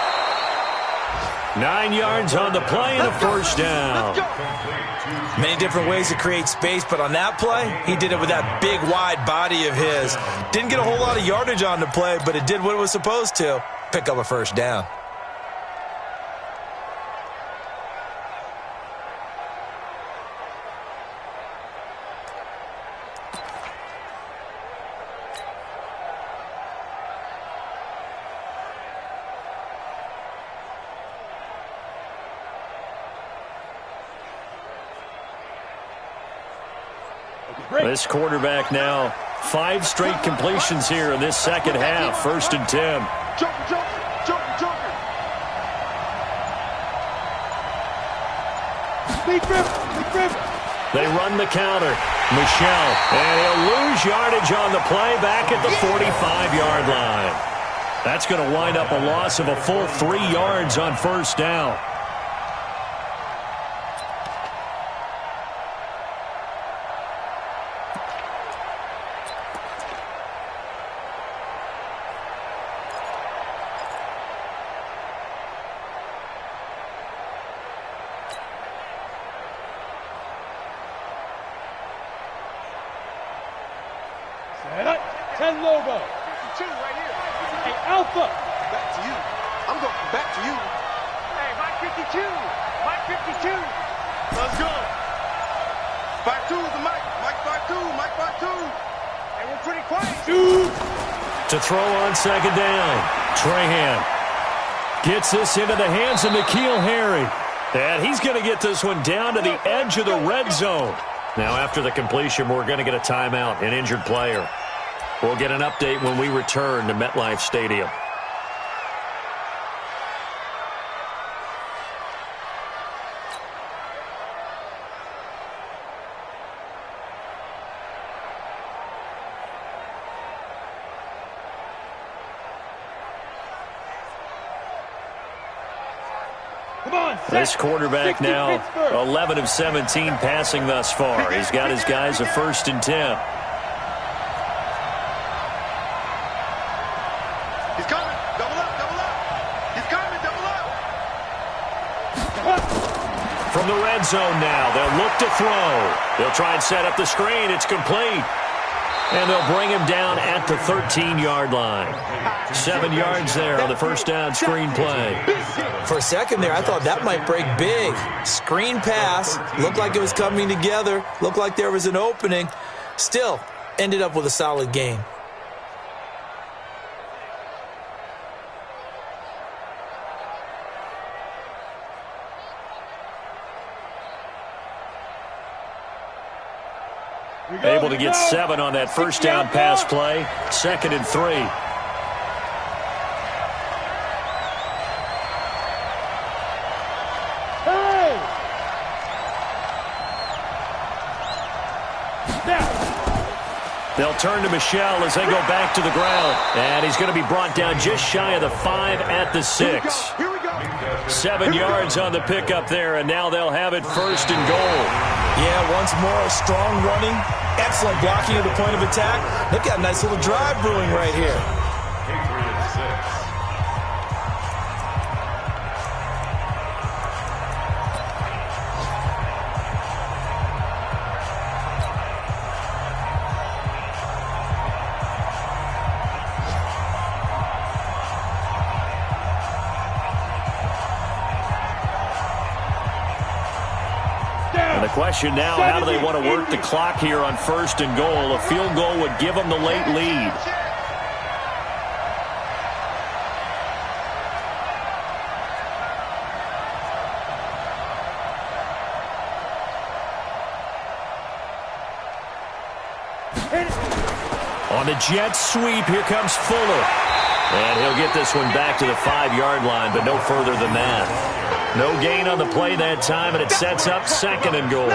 9 yards on the play and a 1st down. Many different ways to create space, but on that play, he did it with that big, wide body of his. Didn't get a whole lot of yardage on the play, but it did what it was supposed to, pick up a 1st down. This quarterback now, 5 straight completions here in this second half. 1st and 10. Joker. They run the counter. Michel, and he'll lose yardage on the play back at the 45-yard line. That's going to wind up a loss of a full 3 yards on 1st down. To throw on 2nd down. Trahan gets this into the hands of N'Keal Harry. And he's going to get this one down to the edge of the red zone. Now, after the completion, we're going to get a timeout, an injured player. We'll get an update when we return to MetLife Stadium. This quarterback now 11 of 17 passing thus far. He's got his guys a 1st and 10. He's coming. Double up. He's coming. Double up. From the red zone now, they'll look to throw. They'll try and set up the screen. It's complete. And they'll bring him down at the 13-yard line. 7 yards there on the 1st down screen play. For a second there, I thought that might break big. Screen pass. Looked like it was coming together. Looked like there was an opening. Still, ended up with a solid game. Able to get 7 on that 1st down pass play. 2nd and 3. They'll turn to Michel as they go back to the ground. And he's going to be brought down just shy of the 5 at the 6. 7 yards on the pickup there, and now they'll have it 1st and goal. Yeah, once more, strong running, excellent blocking at the point of attack. They've got a nice little drive brewing right here. Patriots 6. Question now, how do they want to work the clock here on 1st and goal? A field goal would give them the late lead. On the jet sweep, here comes Fuller. And he'll get this one back to the 5-yard line, but no further than that. No gain on the play that time, and it sets up 2nd and goal.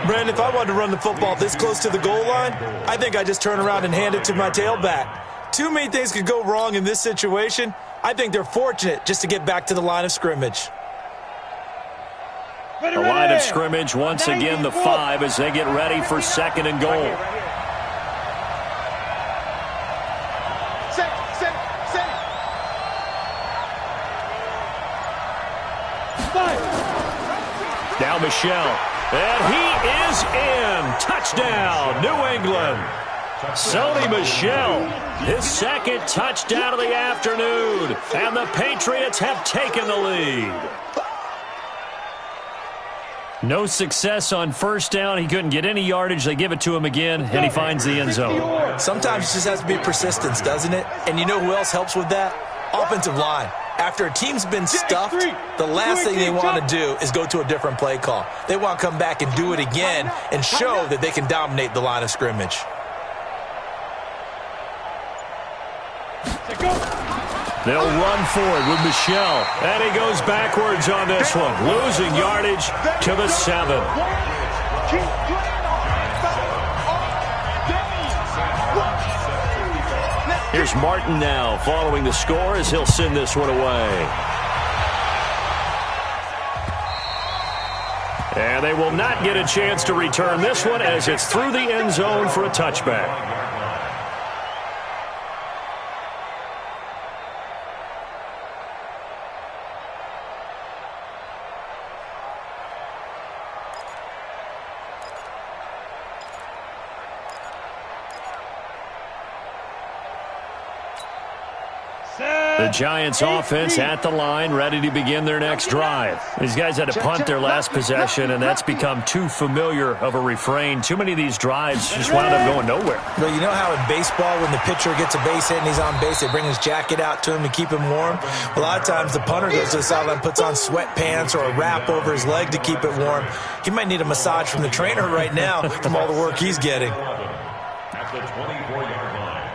Brandon, if I wanted to run the football this close to the goal line, I think I just turn around and hand it to my tailback. Too many things could go wrong in this situation. I think they're fortunate just to get back to the line of scrimmage. The line of scrimmage, once again, the 5 as they get ready for 2nd and goal. Now Michel, and he is in. Touchdown, New England. Sony Michel, his 2nd touchdown of the afternoon, and the Patriots have taken the lead. No success on 1st down. He couldn't get any yardage. They give it to him again, and he finds the end zone. Sometimes it just has to be persistence, doesn't it? And you know who else helps with that? Offensive line. After a team's been stuffed, the last thing they want to do is go to a different play call. They want to come back and do it again and show that they can dominate the line of scrimmage. They'll run for it with Michel. And he goes backwards on this one, losing yardage to the 7. Here's Martin now following the score as he'll send this one away. And they will not get a chance to return this one as it's through the end zone for a touchback. The Giants offense at the line, ready to begin their next drive. These guys had to punt their last possession, and that's become too familiar of a refrain. Too many of these drives just wound up going nowhere. Well, you know how in baseball, when the pitcher gets a base hit and he's on base, they bring his jacket out to him to keep him warm? A lot of times the punter goes to the sideline, puts on sweatpants or a wrap over his leg to keep it warm. He might need a massage from the trainer right now from all the work he's getting. At the 24-yard line.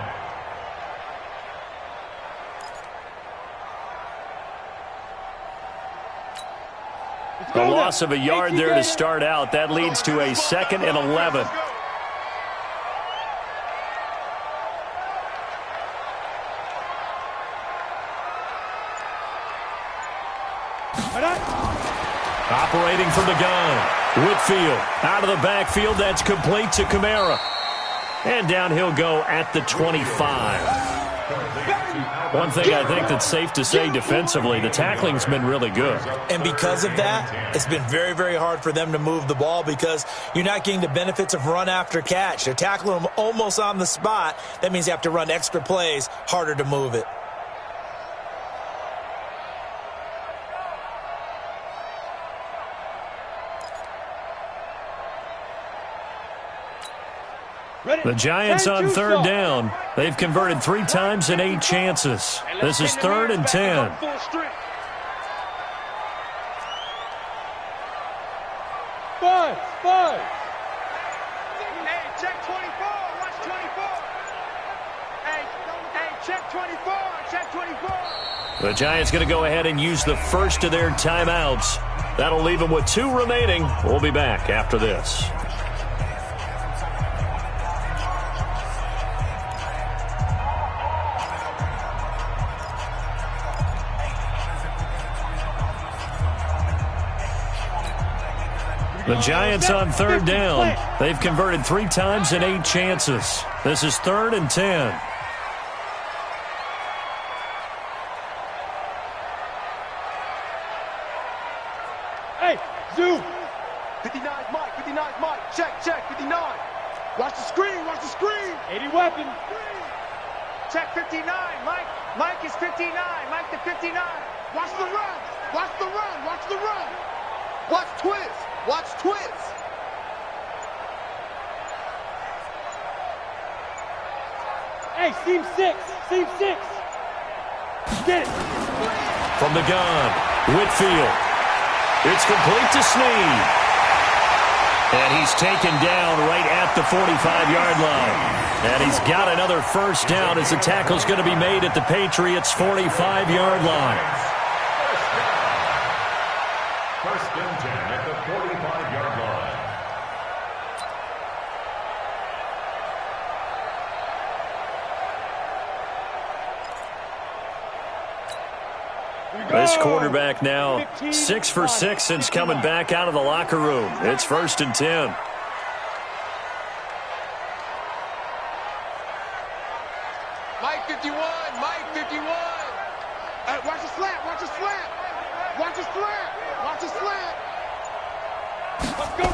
The loss of a yard there to start out. That leads to a 2nd and 11. Operating from the gun. Whitfield out of the backfield. That's complete to Kamara. And down he'll go at the 25. One thing I think that's safe to say defensively, the tackling's been really good. And because of that, it's been very, very hard for them to move the ball because you're not getting the benefits of run after catch. They're tackling them almost on the spot. That means you have to run extra plays, harder to move it. The Giants on 3rd down. They've converted 3 times in 8 chances. This is 3rd and 10. Five. Hey, check 24. Watch 24. Hey, check 24. Check 24. The Giants going to go ahead and use the first of their timeouts. That'll leave them with 2 remaining. We'll be back after this. The Giants on 3rd down. They've converted 3 times in 8 chances. This is 3rd and 10. Hey, Zoo. 59 Mike, 59 Mike. Check, 59. Watch the screen. 80 weapon. Check 59. Mike is 59. Mike the 59. Watch the run. Watch twist. Hey, seam 6. Get it. From the gun, Whitfield. It's complete to Snead. And he's taken down right at the 45-yard line. And he's got another first down as the tackle's going to be made at the Patriots' 45-yard line. First and 10 at the 45-yard line. This quarterback now 6 for 6 since coming back out of the locker room. It's 1st and 10. Mike 51. Watch the slant. Let's go.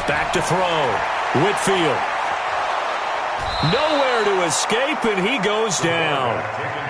Back to throw. Whitfield. Nowhere to escape, and he goes down.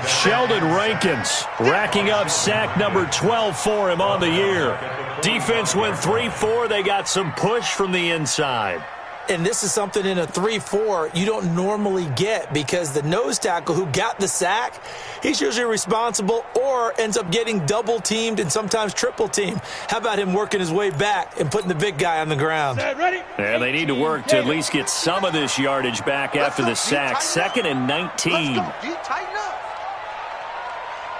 Sheldon Rankins racking up sack number 12 for him on the year. Defense went 3-4. They got some push from the inside. and this is something in a 3-4 you don't normally get, because the nose tackle who got the sack, he's usually responsible or ends up getting double-teamed and sometimes triple-teamed. How about him working his way back and putting the big guy on the ground? Ready? And they need to work to at least get some of this yardage back after the sack. 2nd and 19. Let's go, D. Tighten up.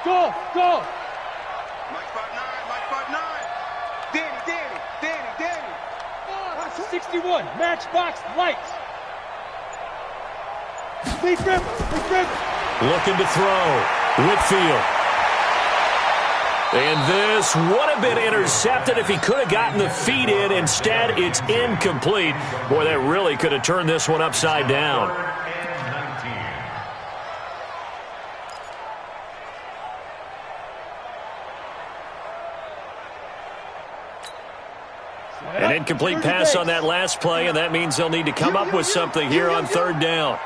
Go, go. Mike 5'9", Danny. 61, matchbox lights. Lead grip. Looking to throw. Whitfield. And this would have been intercepted if he could have gotten the feet in. Instead, it's incomplete. Boy, that really could have turned this one upside down. An incomplete pass on that last play, and that means they'll need to come up with something here on 3rd down.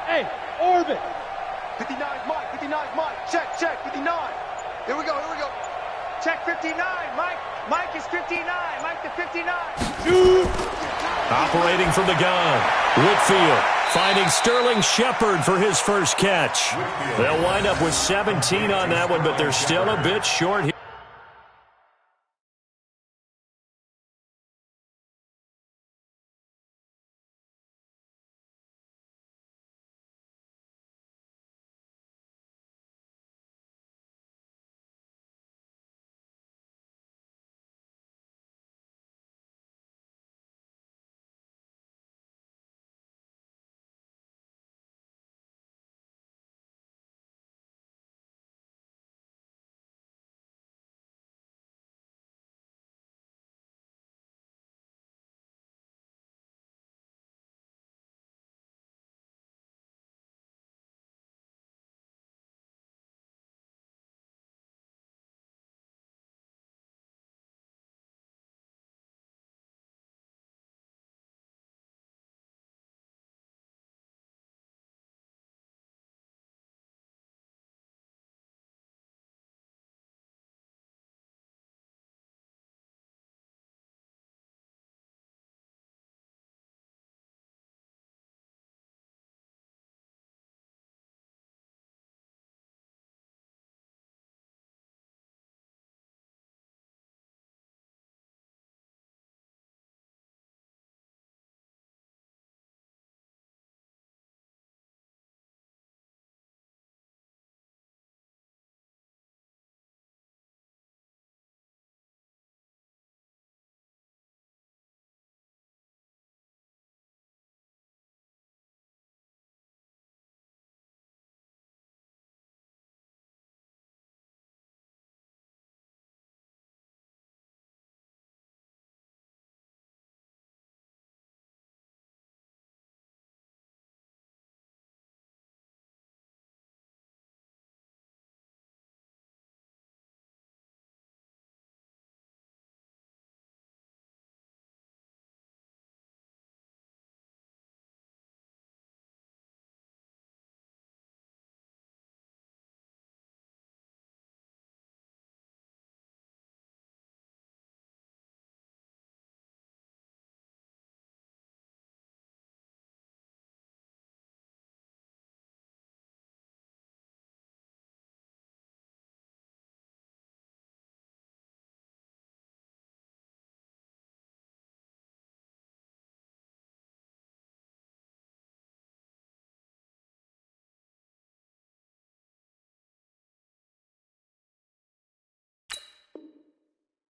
Hey, orbit. 59's Mike. Check, 59. Here we go. Check 59, Mike. Mike is 59. Mike to 59. Operating from the gun, Whitfield finding Sterling Shepard for his first catch. They'll wind up with 17 on that one, but they're still a bit short here.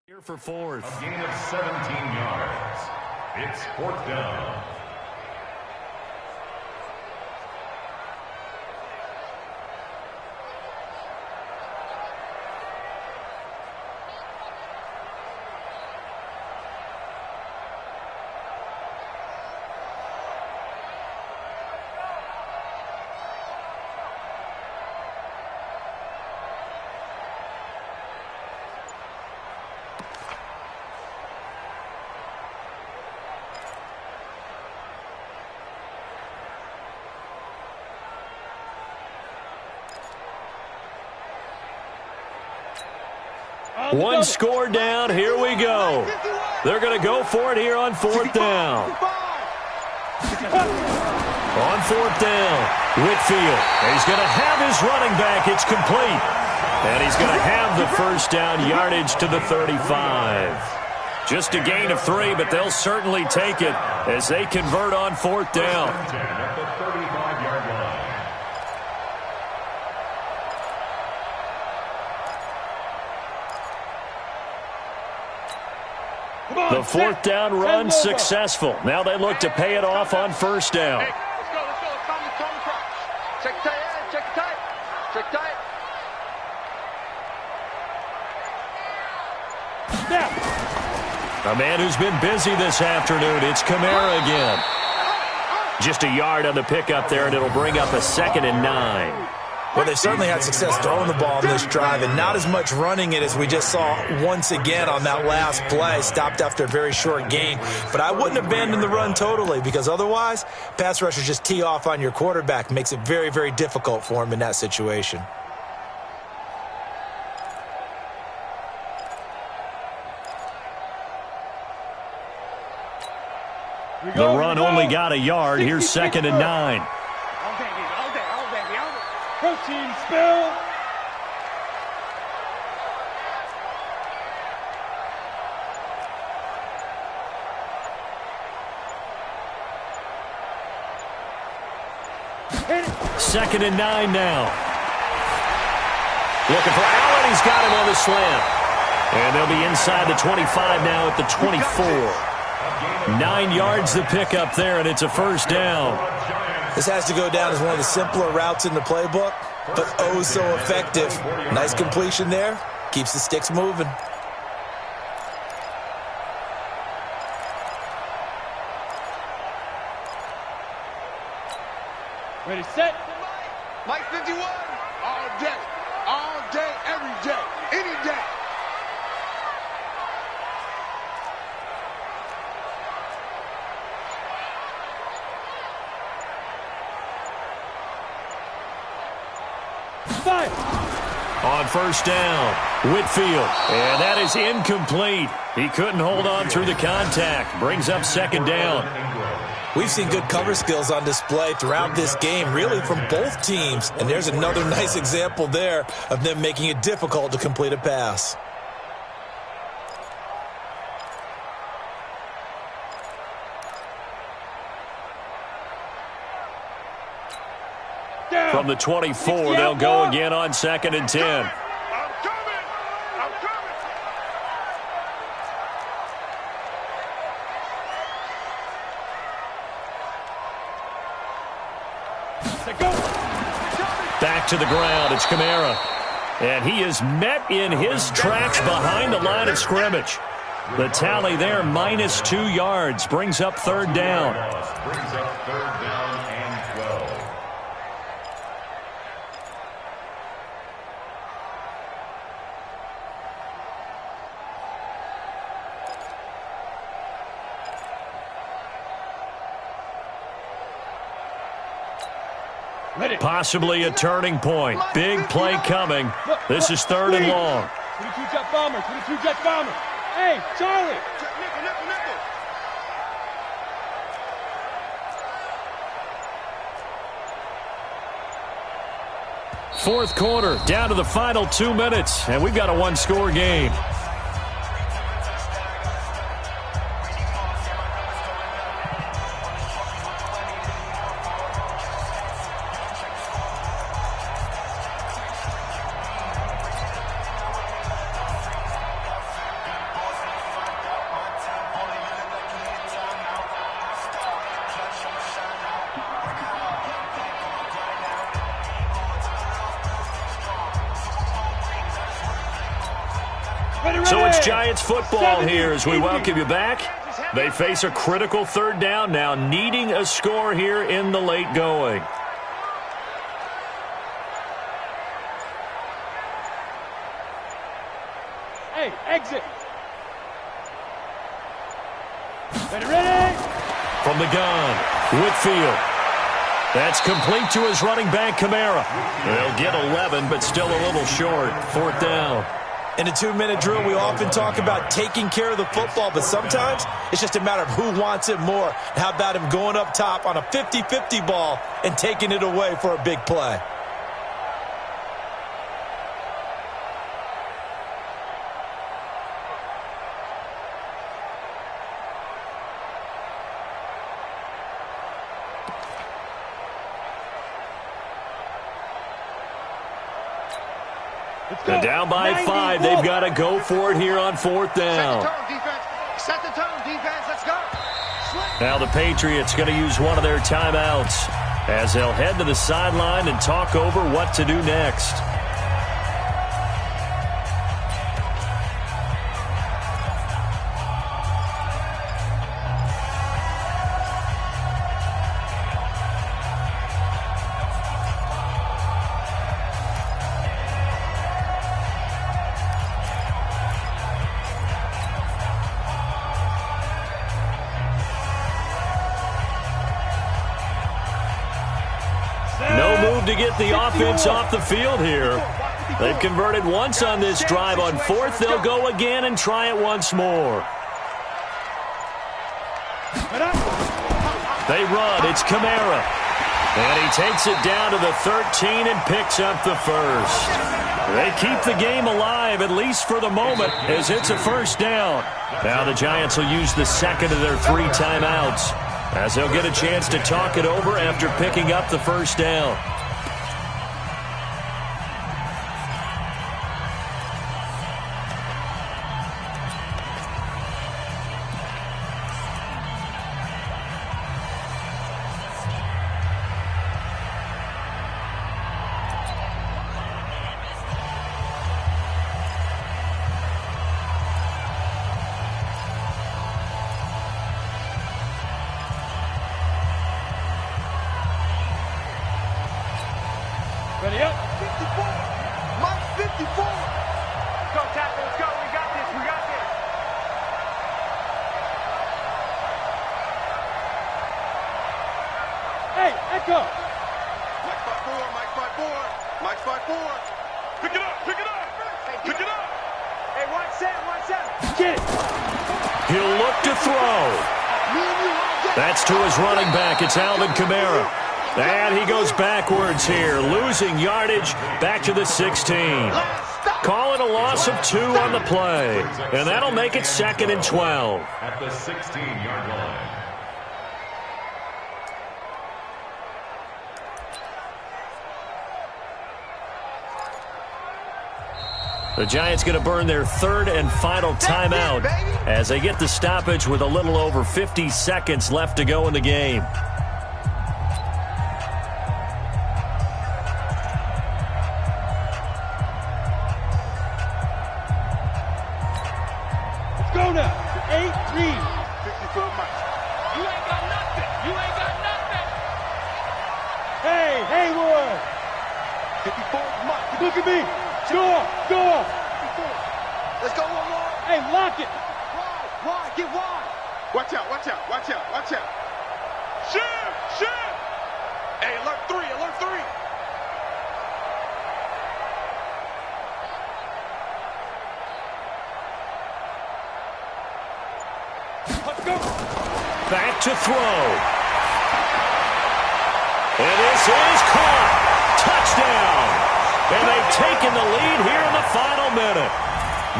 Here for 4th. A gain of 17 yards. It's 4th down. One score down. Here we go. They're going to go for it here on fourth down. On fourth down, Whitfield. He's going to have his running back. It's complete. And he's going to have the first down, yardage to the 35. Just a gain of 3, but they'll certainly take it as they convert on fourth down. At the 35-yard line. The fourth down run successful. Now they look to pay it off on first down. Hey, let's go. Come across. Check tight, check tight. Check tight. Snap. A man who's been busy this afternoon. It's Kamara again. Just a yard on the pickup there, and it'll bring up a 2nd and 9. Well, they've certainly had success throwing the ball in this drive and not as much running it as we just saw once again on that last play. Stopped after a very short gain. But I wouldn't abandon the run totally because otherwise, pass rushers just tee off on your quarterback. Makes it very, very difficult for him in that situation. The run only got a yard. Here's 2nd and 9. All day. Protein spill. Hit it. 2nd and 9 now. Looking for Allen. He's got him on the slant. And they'll be inside the 25 now at the 24. 9 yards the pickup there, and it's a first down. This has to go down as one of the simpler routes in the playbook, but oh so effective. Nice completion there. Keeps the sticks moving. Ready, set. Mike 51. All day, every day, any day. Five. On first down, Whitfield. And that is incomplete. He couldn't hold on through the contact. Brings up 2nd down. We've seen good cover skills on display throughout this game, really from both teams. And there's another nice example there of them making it difficult to complete a pass. From the 24, they'll go again on 2nd and 10. I'm coming. Back to the ground. It's Kamara. And he is met in his tracks behind the line of scrimmage. The tally there, -2 yards. Brings up 3rd down. Brings up 3rd down and 12. Possibly a turning point. Big play coming. This is 3rd and long. 22 jet bomber. 22 jet bomber. Hey, Charlie. Nickel. Fourth quarter, down to the final 2 minutes, and we've got a one-score game. So it's Giants football here as we welcome you back. They face a critical 3rd down now, needing a score here in the late going. Hey, exit. Ready. From the gun, Whitfield. That's complete to his running back, Kamara. They'll get 11, but still a little short. 4th down. In a 2-minute drill, we often talk about taking care of the football, but sometimes it's just a matter of who wants it more. How about him going up top on a 50-50 ball and taking it away for a big play? And down by 5, they've got to go for it here on 4th down. Set the tone, defense. Let's go. Now the Patriots going to use one of their timeouts as they'll head to the sideline and talk over what to do next. To get the offense off the field here. They've converted once on this drive. On 4th, they'll go again and try it once more. They run. It's Camara. And he takes it down to the 13 and picks up the first. They keep the game alive, at least for the moment, as it's a first down. Now the Giants will use the second of their 3 timeouts, as they'll get a chance to talk it over after picking up the first down. Ready up. 54. Mike 54. Go, tackle. Let's go. We got this. We got this. Hey, echo. Mike 5-4. Mike 5-4. Mike 5-4. Pick it up. Pick it up. Pick it up. Hey, 1-7. Get it. He'll look to throw. That's to his running back. It's Alvin Kamara. And he goes backwards here, losing yardage back to the 16. Call it a loss of 2 on the play. And that'll make it 2nd and 12. At the 16-yard line. The Giants going to burn their 3rd and final timeout as they get the stoppage with a little over 50 seconds left to go in the game. Go now. 8-3. 54 Mike. You ain't got nothing. You ain't got nothing. Hey, Haywood. 54 Mike. Look at me. Go up. Go up. 54. Let's go one more. Hey, lock it. Wide. Get wide. Watch out. Watch out. Watch out. Watch out. Shift. Shift. Hey, alert 3. Alert 3. Let's go. Back to throw. And this is caught. Touchdown. And they've taken the lead here in the final minute.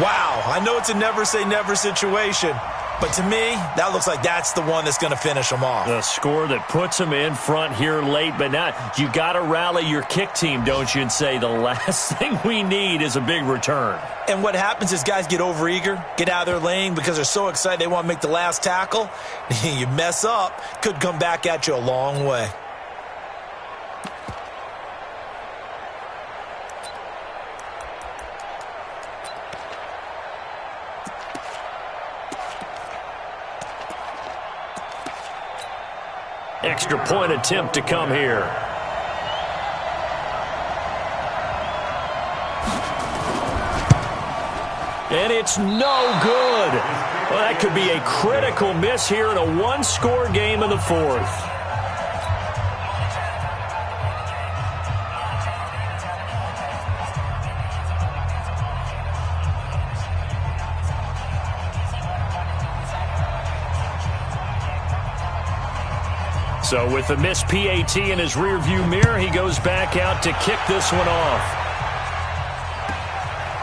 Wow, I know it's a never-say-never situation, but to me, that looks like that's the one that's going to finish them off. The score that puts them in front here late, but now you got to rally your kick team, don't you, and say the last thing we need is a big return. And what happens is guys get overeager, get out of their lane because they're so excited they want to make the last tackle. You mess up, could come back at you a long way. Extra point attempt to come here. And it's no good. Well, that could be a critical miss here in a one-score game in the 4th. So with the missed PAT in his rearview mirror, he goes back out to kick this one off.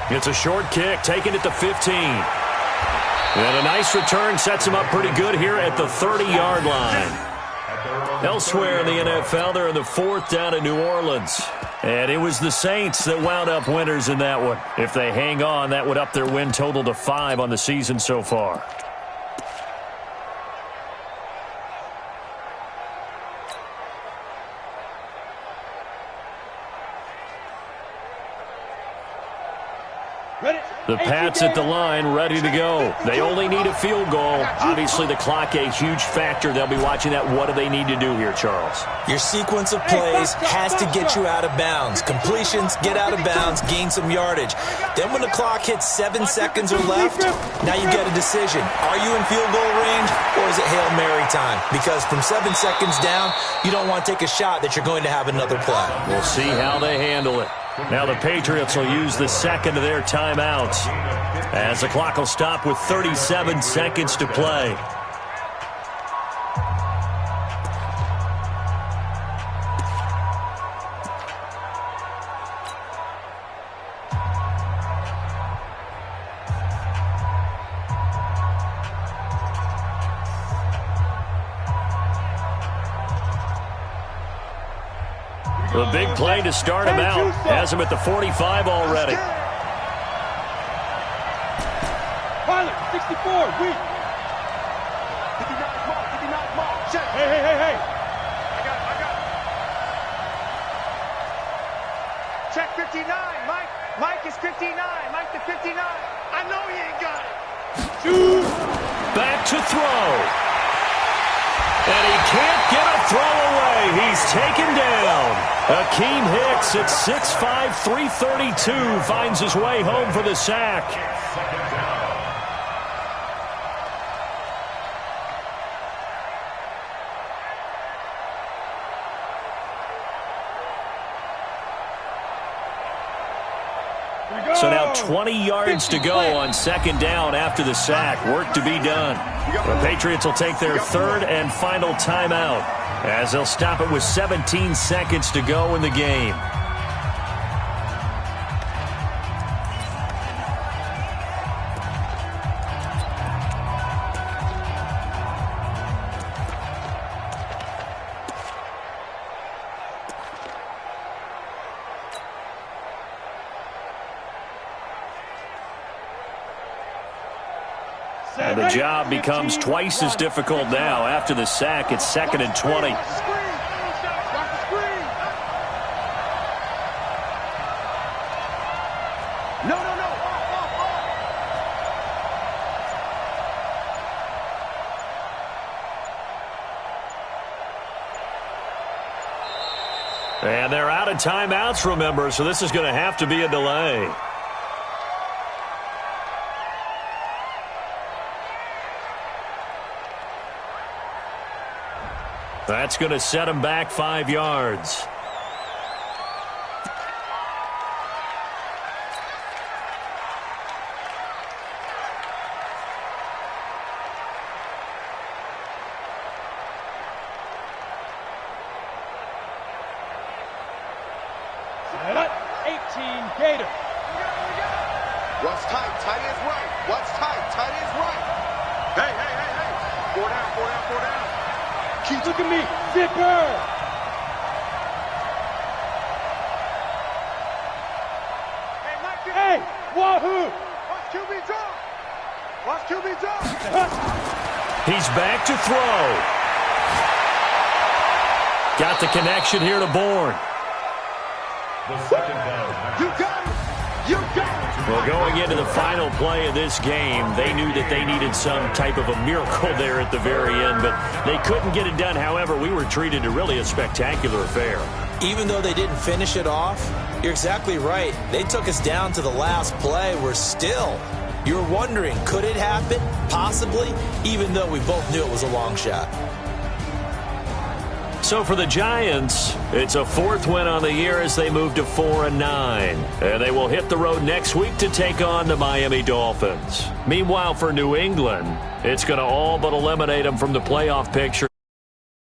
It's a short kick, taking it to 15. And a nice return sets him up pretty good here at the 30-yard line. Elsewhere in the NFL, they're in the fourth down in New Orleans. And it was the Saints that wound up winners in that one. If they hang on, that would up their win total to 5 on the season so far. The Pats at the line, ready to go. They only need a field goal. Obviously, the clock a huge factor. They'll be watching that. What do they need to do here, Charles? Your sequence of plays has to get you out of bounds. Completions, get out of bounds, gain some yardage. Then when the clock hits 7 seconds or left, now you get a decision. Are you in field goal range, or is it Hail Mary time? Because from 7 seconds down, you don't want to take a shot that you're going to have another play. We'll see how they handle it. Now the Patriots will use the second of their timeouts as the clock will stop with 37 seconds to play. The big play to start him out. Has him at the 45 already. Pilot, 64, weak. 59 mark, 59 mark. Check. Hey. I got it. Check 59. Mike is 59. Mike to 59. I know he ain't got it. Shoot. Back to throw. And he can't get a throw away. He's taken down. Akeem Hicks at 6'5", 332 finds his way home for the sack. So now 20 yards to go on second down after the sack. Work to be done. The Patriots will take their third and final timeout as they'll stop it with 17 seconds to go in the game. And the job becomes twice as difficult now. After the sack, it's 2nd and 20. No. And they're out of timeouts, remember, so this is going to have to be a delay. That's going to set him back 5 yards. Set up, 18, Gator. What's tight? Tight is right. What's tight? Tight is right. Hey. 4 down. Look at me, zipper. Hey, wahoo. Watch QB drop. He's back to throw. Got the connection here to Bourne. The second down. You got it. Well, going into the final play of this game, they knew that they needed some type of a miracle there at the very end, but they couldn't get it done. However, we were treated to really a spectacular affair. Even though they didn't finish it off, you're exactly right. They took us down to the last play. We're still, you're wondering, could it happen? Possibly, even though we both knew it was a long shot. So for the Giants, it's a 4th win on the year as they move to 4-9. And they will hit the road next week to take on the Miami Dolphins. Meanwhile, for New England, it's going to all but eliminate them from the playoff picture.